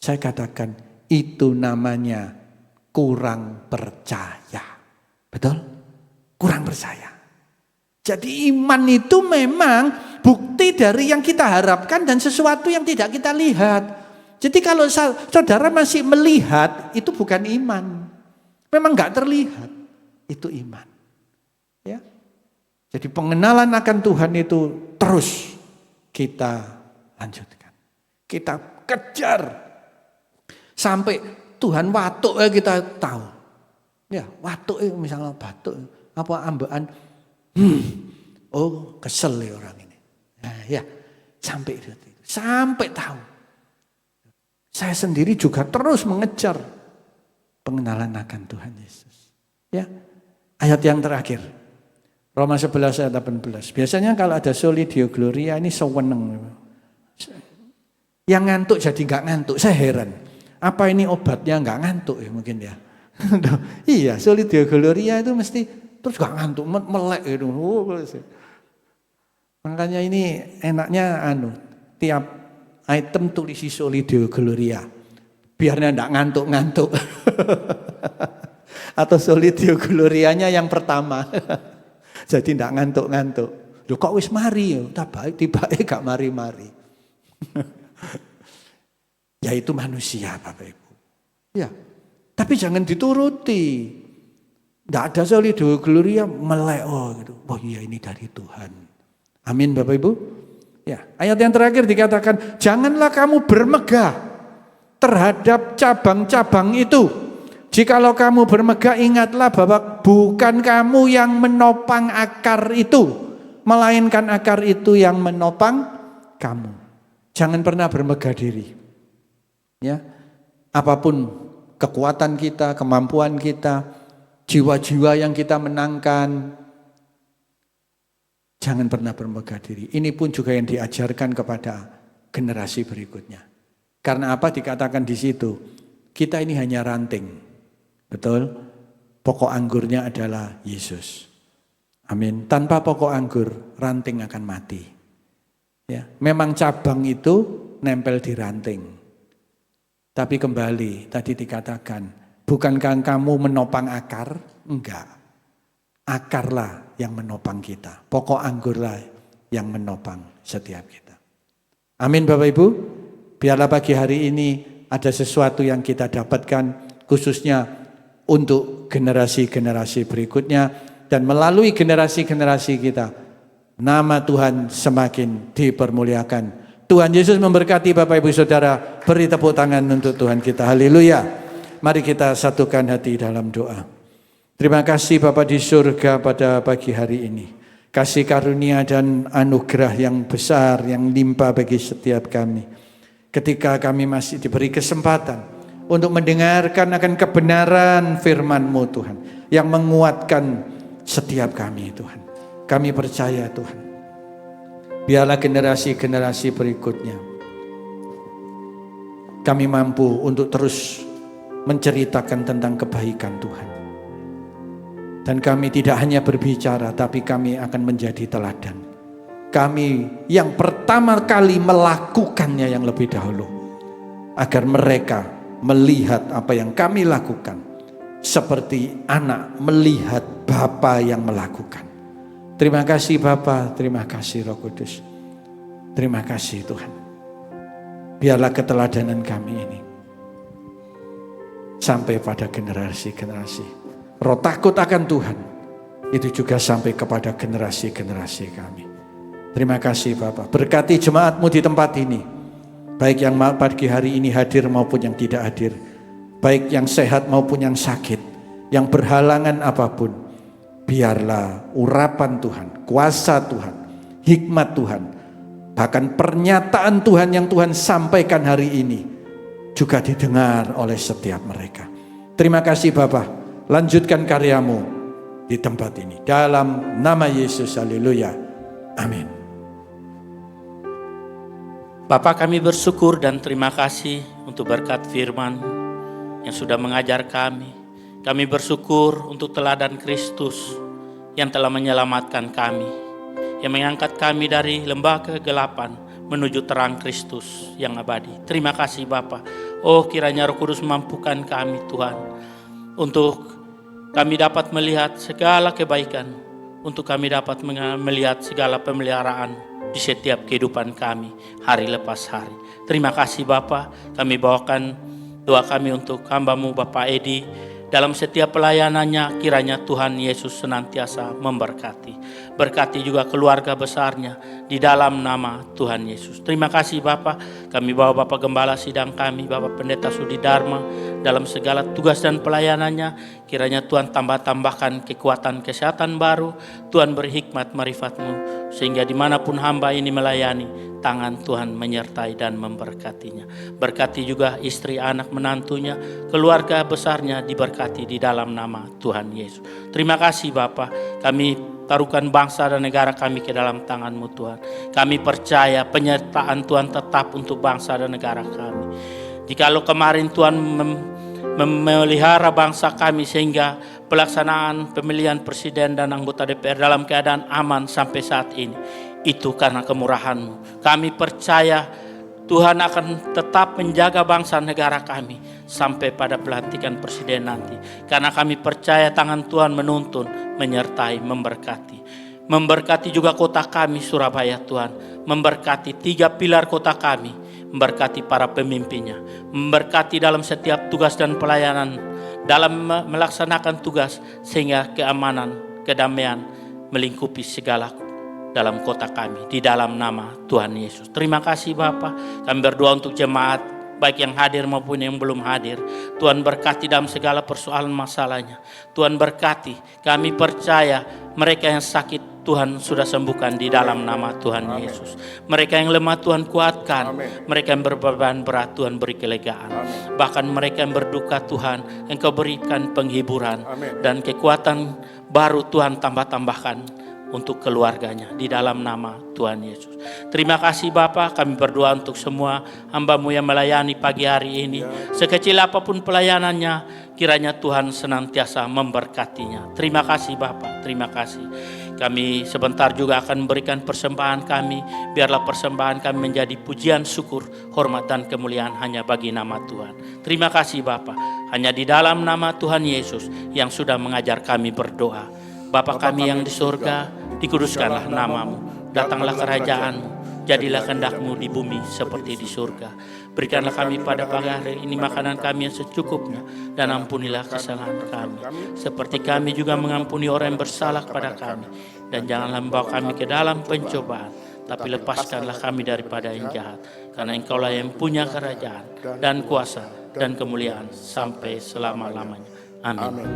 Saya katakan itu namanya kurang percaya. Betul? Kurang percaya. Jadi iman itu memang bukti dari yang kita harapkan dan sesuatu yang tidak kita lihat. Jadi kalau saudara masih melihat, itu bukan iman. Memang enggak terlihat, itu iman. Ya. Jadi pengenalan akan Tuhan itu terus kita lanjutkan. Kita kejar. Sampai Tuhan watuk kita tahu. Ya, watuk misalnya batuk, apa ambekan. Oh, kesel ya orang ini. Nah, ya, sampai itu. Sampai tahu. Saya sendiri juga terus mengejar pengenalan akan Tuhan Yesus. Ya, ayat yang terakhir. Roma 11 ayat 18. Biasanya kalau ada soli Deo Gloria ini seweneng. Yang ngantuk jadi nggak ngantuk, saya heran. Apa ini obatnya nggak ngantuk ya mungkin ya. Iya, soli Deo Gloria itu mesti terus nggak ngantuk, melek gitu. Makanya ini enaknya tiap item tulisi soli Deo Gloria. Biarnya enggak ngantuk-ngantuk. Atau soli Deo Glorianya yang pertama. Jadi enggak ngantuk-ngantuk. Loh kok wis mari ya? Tiba-tiba gak mari-mari. Ya itu manusia Bapak Ibu. Ya. Tapi jangan dituruti. Enggak ada soli Deo Gloria melek gitu. Oh iya ini dari Tuhan. Amin Bapak Ibu. Ya, ayat yang terakhir dikatakan, janganlah kamu bermegah terhadap cabang-cabang itu. Jikalau kamu bermegah, ingatlah bahwa bukan kamu yang menopang akar itu, melainkan akar itu yang menopang kamu. Jangan pernah bermegah diri. Ya, apapun kekuatan kita, kemampuan kita, jiwa-jiwa yang kita menangkan, jangan pernah bermegah diri. Ini pun juga yang diajarkan kepada generasi berikutnya. Karena apa dikatakan di situ? Kita ini hanya ranting. Betul? Pokok anggurnya adalah Yesus. Amin. Tanpa pokok anggur, ranting akan mati. Ya, memang cabang itu nempel di ranting. Tapi kembali tadi dikatakan, bukankah kamu menopang akar? Enggak. Akarlah yang menopang kita. Pokok anggurlah yang menopang setiap kita. Amin Bapak Ibu. Biarlah pagi hari ini ada sesuatu yang kita dapatkan khususnya untuk generasi-generasi berikutnya. Dan melalui generasi-generasi kita, nama Tuhan semakin dipermuliakan. Tuhan Yesus memberkati Bapak Ibu Saudara. Beri tepuk tangan untuk Tuhan kita. Haleluya. Mari kita satukan hati dalam doa. Terima kasih Bapa di surga pada pagi hari ini. Kasih karunia dan anugerah yang besar, yang limpah bagi setiap kami. Ketika kami masih diberi kesempatan untuk mendengarkan akan kebenaran firman-Mu Tuhan. Yang menguatkan setiap kami Tuhan. Kami percaya Tuhan. Biarlah generasi-generasi berikutnya. Kami mampu untuk terus menceritakan tentang kebaikan Tuhan. Dan kami tidak hanya berbicara, tapi kami akan menjadi teladan. Kami yang pertama kali melakukannya yang lebih dahulu. Agar mereka melihat apa yang kami lakukan. Seperti anak melihat Bapa yang melakukan. Terima kasih Bapa, terima kasih Roh Kudus. Terima kasih Tuhan. Biarlah keteladanan kami ini sampai pada generasi-generasi. Roh takut akan Tuhan itu juga sampai kepada generasi-generasi kami. Terima kasih Bapak. Berkati jemaat-Mu di tempat ini. Baik yang pagi hari ini hadir maupun yang tidak hadir. Baik yang sehat maupun yang sakit. Yang berhalangan apapun. Biarlah urapan Tuhan, kuasa Tuhan, hikmat Tuhan, bahkan pernyataan Tuhan yang Tuhan sampaikan hari ini juga didengar oleh setiap mereka. Terima kasih Bapak. Lanjutkan karya-Mu di tempat ini. Dalam nama Yesus, haleluya. Amin. Bapak, kami bersyukur dan terima kasih untuk berkat firman yang sudah mengajar kami. Kami bersyukur untuk teladan Kristus yang telah menyelamatkan kami, yang mengangkat kami dari lembah kegelapan menuju terang Kristus yang abadi. Terima kasih Bapa. Oh, kiranya Roh Kudus mampukan kami Tuhan, untuk kami dapat melihat segala kebaikan, untuk kami dapat melihat segala pemeliharaan di setiap kehidupan kami hari lepas hari. Terima kasih Bapa. Kami bawakan doa kami untuk hamba-Mu Bapak Edi. Dalam setiap pelayanannya, kiranya Tuhan Yesus senantiasa memberkati. Berkati juga keluarga besarnya di dalam nama Tuhan Yesus. Terima kasih Bapak. Kami bawa Bapak Gembala sidang kami, Bapak Pendeta Sudi Dharma, dalam segala tugas dan pelayanannya. Kiranya Tuhan tambahkan kekuatan kesehatan baru. Tuhan beri hikmat marifat-Mu, sehingga dimanapun hamba ini melayani, tangan Tuhan menyertai dan memberkatinya. Berkati juga istri, anak, menantunya, keluarga besarnya diberkati di dalam nama Tuhan Yesus. Terima kasih Bapa. Kami taruhkan bangsa dan negara kami ke dalam tangan-Mu Tuhan. Kami percaya penyertaan Tuhan tetap untuk bangsa dan negara kami. Jikalau kemarin Tuhan memelihara bangsa kami sehingga pelaksanaan pemilihan presiden dan anggota DPR dalam keadaan aman sampai saat ini, itu karena kemurahan-Mu. Kami percaya Tuhan akan tetap menjaga bangsa negara kami sampai pada pelantikan presiden nanti. Karena kami percaya tangan Tuhan menuntun, menyertai, memberkati. Memberkati juga kota kami Surabaya Tuhan. Memberkati 3 pilar kota kami. Memberkati para pemimpinnya. Memberkati dalam setiap tugas dan pelayanan. Dalam melaksanakan tugas sehingga keamanan, kedamaian melingkupi segala dalam kota kami, di dalam nama Tuhan Yesus. Terima kasih Bapak. Kami berdoa untuk jemaat, baik yang hadir maupun yang belum hadir. Tuhan berkati dalam segala persoalan masalahnya. Tuhan berkati, kami percaya mereka yang sakit Tuhan sudah sembuhkan di dalam nama Tuhan Amen. Yesus. Mereka yang lemah Tuhan kuatkan. Amen. Mereka yang berbeban berat Tuhan beri kelegaan. Amen. Bahkan mereka yang berduka Tuhan, Engkau berikan penghiburan. Amen. Dan kekuatan baru Tuhan tambahkan untuk keluarganya di dalam nama Tuhan Yesus. Terima kasih Bapa. Kami berdoa untuk semua hamba-Mu yang melayani pagi hari ini. Sekecil apapun pelayanannya, kiranya Tuhan senantiasa memberkatinya. Terima kasih Bapa. Terima kasih. Kami sebentar juga akan memberikan persembahan kami. Biarlah persembahan kami menjadi pujian, syukur, hormat dan kemuliaan hanya bagi nama Tuhan. Terima kasih Bapa. Hanya di dalam nama Tuhan Yesus yang sudah mengajar kami berdoa. Bapa kami yang di surga, dikuduskanlah nama-Mu, datanglah kerajaan-Mu, jadilah kehendak-Mu di bumi seperti di surga. Berikanlah kami pada pagi hari ini makanan kami yang secukupnya, dan ampunilah kesalahan kami, seperti kami juga mengampuni orang yang bersalah kepada kami. Dan janganlah membawa kami ke dalam pencobaan, tapi lepaskanlah kami daripada yang jahat. Karena Engkaulah yang punya kerajaan, dan kuasa, dan kemuliaan sampai selama-lamanya. Amin.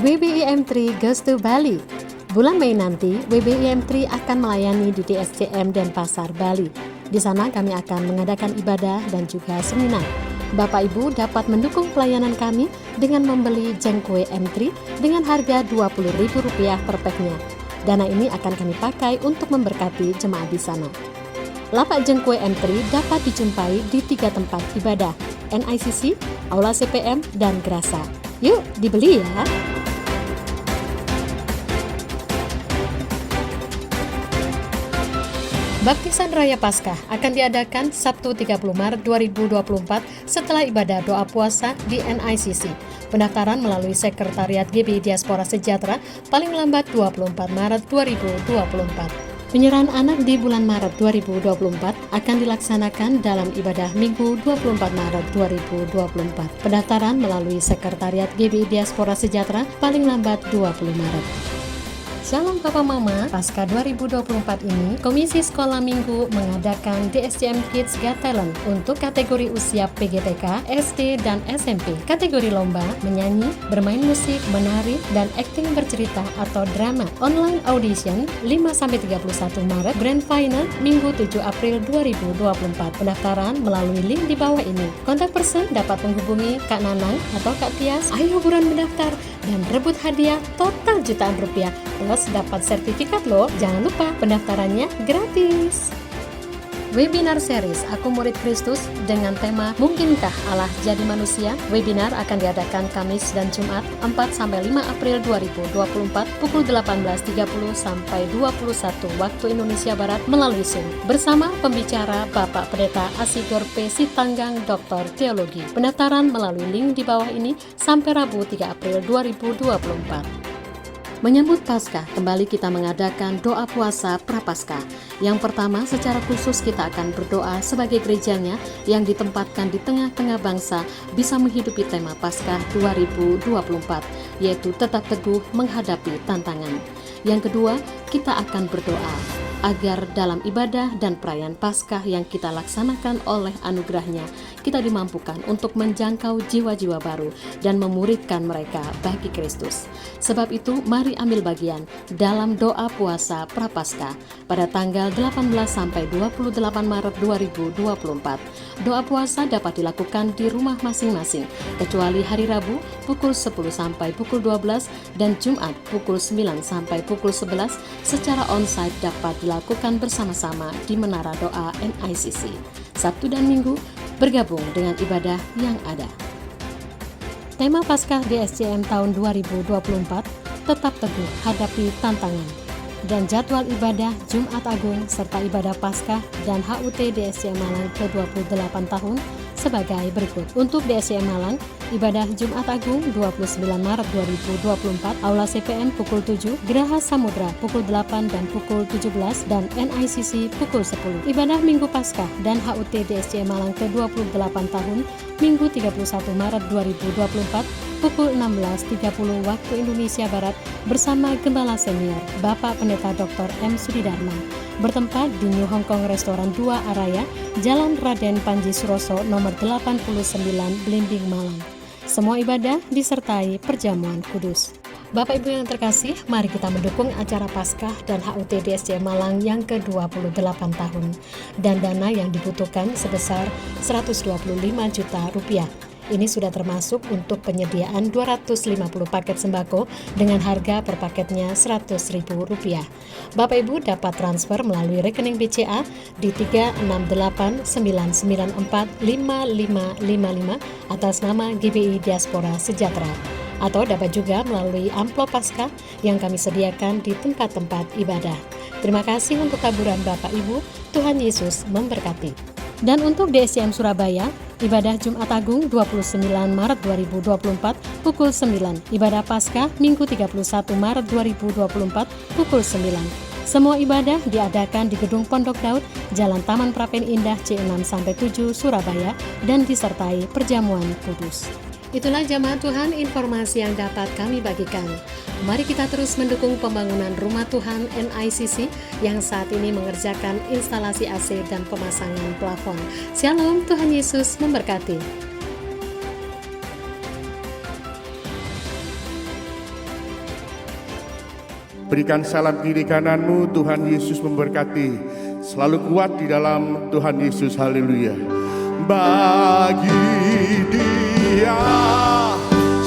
WBIM3 Goes to Bali. Bulan Mei nanti, WBIM3 akan melayani di DSCM Denpasar, Bali. Di sana kami akan mengadakan ibadah dan juga seminar. Bapak Ibu dapat mendukung pelayanan kami dengan membeli jengkue M3 dengan harga Rp20.000 per packnya. Dana ini akan kami pakai untuk memberkati jemaat di sana. Lapak jengkue M3 dapat dijumpai di 3 tempat ibadah, NICC, Aula CPM, dan Grasa. Yuk, dibeli ya! Baptisan Raya Paskah akan diadakan Sabtu 30 Maret 2024 setelah ibadah doa puasa di NICC. Pendaftaran melalui Sekretariat GBI Diaspora Sejahtera paling lambat 24 Maret 2024. Penyerahan anak di bulan Maret 2024 akan dilaksanakan dalam ibadah Minggu 24 Maret 2024. Pendaftaran melalui Sekretariat GBI Diaspora Sejahtera paling lambat 20 Maret. Shalom Papa Mama, Paskah 2024 ini, Komisi Sekolah Minggu mengadakan DSCM Kids Got Talent untuk kategori usia PGTK, SD, dan SMP. Kategori lomba, menyanyi, bermain musik, menari, dan akting bercerita atau drama. Online audition 5-31 Maret, Grand Final Minggu 7 April 2024. Pendaftaran melalui link di bawah ini. Kontak person dapat menghubungi Kak Nanang atau Kak Tias. Ayo buruan mendaftar dan rebut hadiah total jutaan rupiah. Plus dapat sertifikat loh. Jangan lupa pendaftarannya gratis. Webinar series Aku Murid Kristus dengan tema Mungkinkah Allah Jadi Manusia? Webinar akan diadakan Kamis dan Jumat 4-5 April 2024 pukul 18.30 sampai 21 waktu Indonesia Barat melalui Zoom bersama pembicara Bapak Pendeta Asigor P. Sitanggang Dr. Teologi. Pendaftaran melalui link di bawah ini sampai Rabu 3 April 2024. Menyambut Paskah, kembali kita mengadakan doa puasa Prapaskah. Yang pertama, secara khusus kita akan berdoa sebagai gerejanya yang ditempatkan di tengah-tengah bangsa bisa menghidupi tema Paskah 2024, yaitu tetap teguh menghadapi tantangan. Yang kedua, kita akan berdoa agar dalam ibadah dan perayaan Paskah yang kita laksanakan oleh anugerahnya, kita dimampukan untuk menjangkau jiwa-jiwa baru dan memuridkan mereka bagi Kristus. Sebab itu, mari ambil bagian dalam doa puasa Prapaskah pada tanggal 18 sampai 28 Maret 2024. Doa puasa dapat dilakukan di rumah masing-masing, kecuali hari Rabu pukul 10 sampai pukul 12 dan Jumat pukul 9 sampai pukul 11 secara onsite dapat dilakukan bersama-sama di Menara Doa NICC. Sabtu dan Minggu bergabung dengan ibadah yang ada. Tema Paskah DSCM tahun 2024, tetap teguh hadapi tantangan. Dan jadwal ibadah Jumat Agung serta ibadah Paskah dan HUT DSCM Malang ke-28 tahun sebagai berikut. Untuk DSCM Malang, ibadah Jumat Agung 29 Maret 2024, Aula CPM pukul 7, Geraha Samudra pukul 8 dan pukul 17, dan NICC pukul 10. Ibadah Minggu Paskah dan HUT DSCM Malang ke-28 tahun, Minggu 31 Maret 2024, pukul 16.30 waktu Indonesia Barat bersama Gembala Senior Bapak Pendeta Dr. M. Sudidarma, bertempat di New Hong Kong Restoran 2 Araya, Jalan Raden Panji Suroso nomor 89, Blimbing, Malang. Semua ibadah disertai perjamuan kudus. Bapak Ibu yang terkasih, mari kita mendukung acara Paskah dan HUT DSCM Malang yang ke-28 tahun. Dan dana yang dibutuhkan sebesar Rp125 juta. Ini sudah termasuk untuk penyediaan 250 paket sembako dengan harga per paketnya Rp100.000. Bapak Ibu dapat transfer melalui rekening BCA di 36899455555 atas nama GBI Diaspora Sejahtera, atau dapat juga melalui amplop Paskah yang kami sediakan di tempat-tempat ibadah. Terima kasih untuk taburan Bapak Ibu. Tuhan Yesus memberkati. Dan untuk DSCM Surabaya, ibadah Jumat Agung 29 Maret 2024 pukul 9, ibadah Paskah Minggu 31 Maret 2024 pukul 9. Semua ibadah diadakan di Gedung Pondok Daud, Jalan Taman Prapen Indah C6-7 Surabaya dan disertai perjamuan kudus. Itulah jamaah Tuhan informasi yang dapat kami bagikan. Mari kita terus mendukung pembangunan Rumah Tuhan NICC yang saat ini mengerjakan instalasi AC dan pemasangan plafon. Shalom, Tuhan Yesus memberkati. Berikan salam kiri kananmu, Tuhan Yesus memberkati. Selalu kuat di dalam Tuhan Yesus, haleluya. Bagi Dia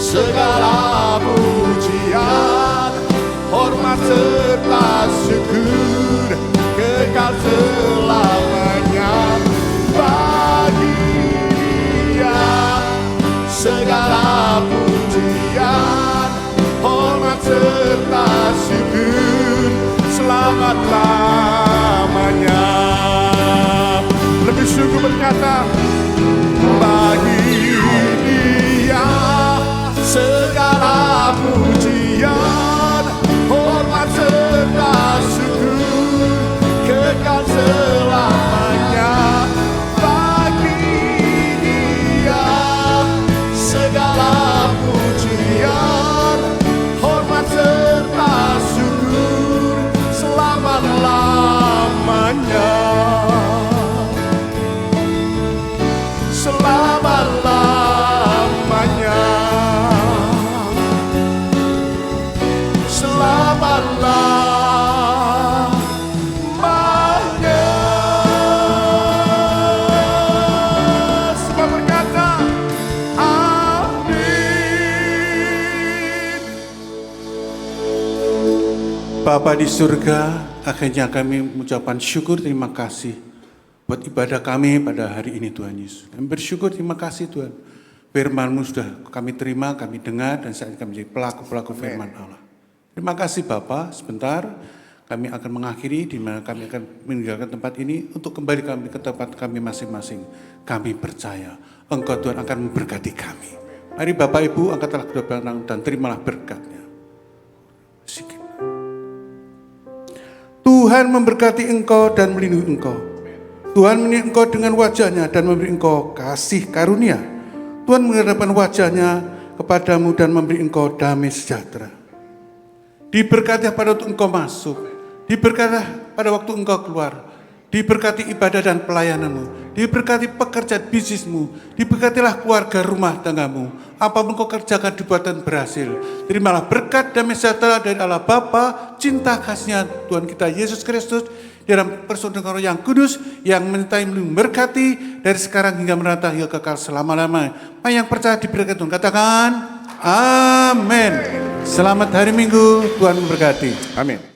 segala pujian, hormat serta syukur kekal selamanya bagi Dia. Segala pujian, hormat serta syukur selamat lamanya. Lebih sungguh berkata, bagi Dia segala pujian, hormat serta syukur kekal selamanya. Bagi Dia segala pujian, hormat serta syukur selama-lamanya. Selama-lamanya. Selama-lamanya. Semua berkata, amin. Bapa di surga, akhirnya kami mengucapkan syukur terima kasih buat ibadah kami pada hari ini Tuhan Yesus. Kami bersyukur terima kasih Tuhan. Firman-Mu sudah kami terima, kami dengar, dan saat ini kami menjadi pelaku-pelaku firman Allah. Terima kasih Bapa. Sebentar kami akan mengakhiri, di mana kami akan meninggalkan tempat ini untuk kembali kami ke tempat kami masing-masing. Kami percaya Engkau Tuhan akan memberkati kami. Mari Bapak Ibu angkatlah kedua tangan dan terimalah berkat-Nya. Sikit. Tuhan memberkati engkau dan melindungi engkau. Tuhan menyertai engkau dengan wajah-Nya dan memberi engkau kasih karunia. Tuhan menghadapkan wajah-Nya kepadamu dan memberi engkau damai sejahtera. Diberkati pada waktu engkau masuk, diberkati pada waktu engkau keluar, diberkati ibadah dan pelayananmu, diberkati pekerjaan bisnismu, diberkatilah keluarga rumah tanggamu. Apapun kau kerjakan dibuatan berhasil. Terimalah berkat damai sejahtera dari Allah Bapa, cinta kasih-Nya Tuhan kita Yesus Kristus, dalam persekutuan Roh yang kudus yang menyertai memberkati dari sekarang hingga menatap hingga kekal selama-lamanya. Yang percaya diberkati Tuhan katakan amin. Selamat hari Minggu, Tuhan memberkati. Amin.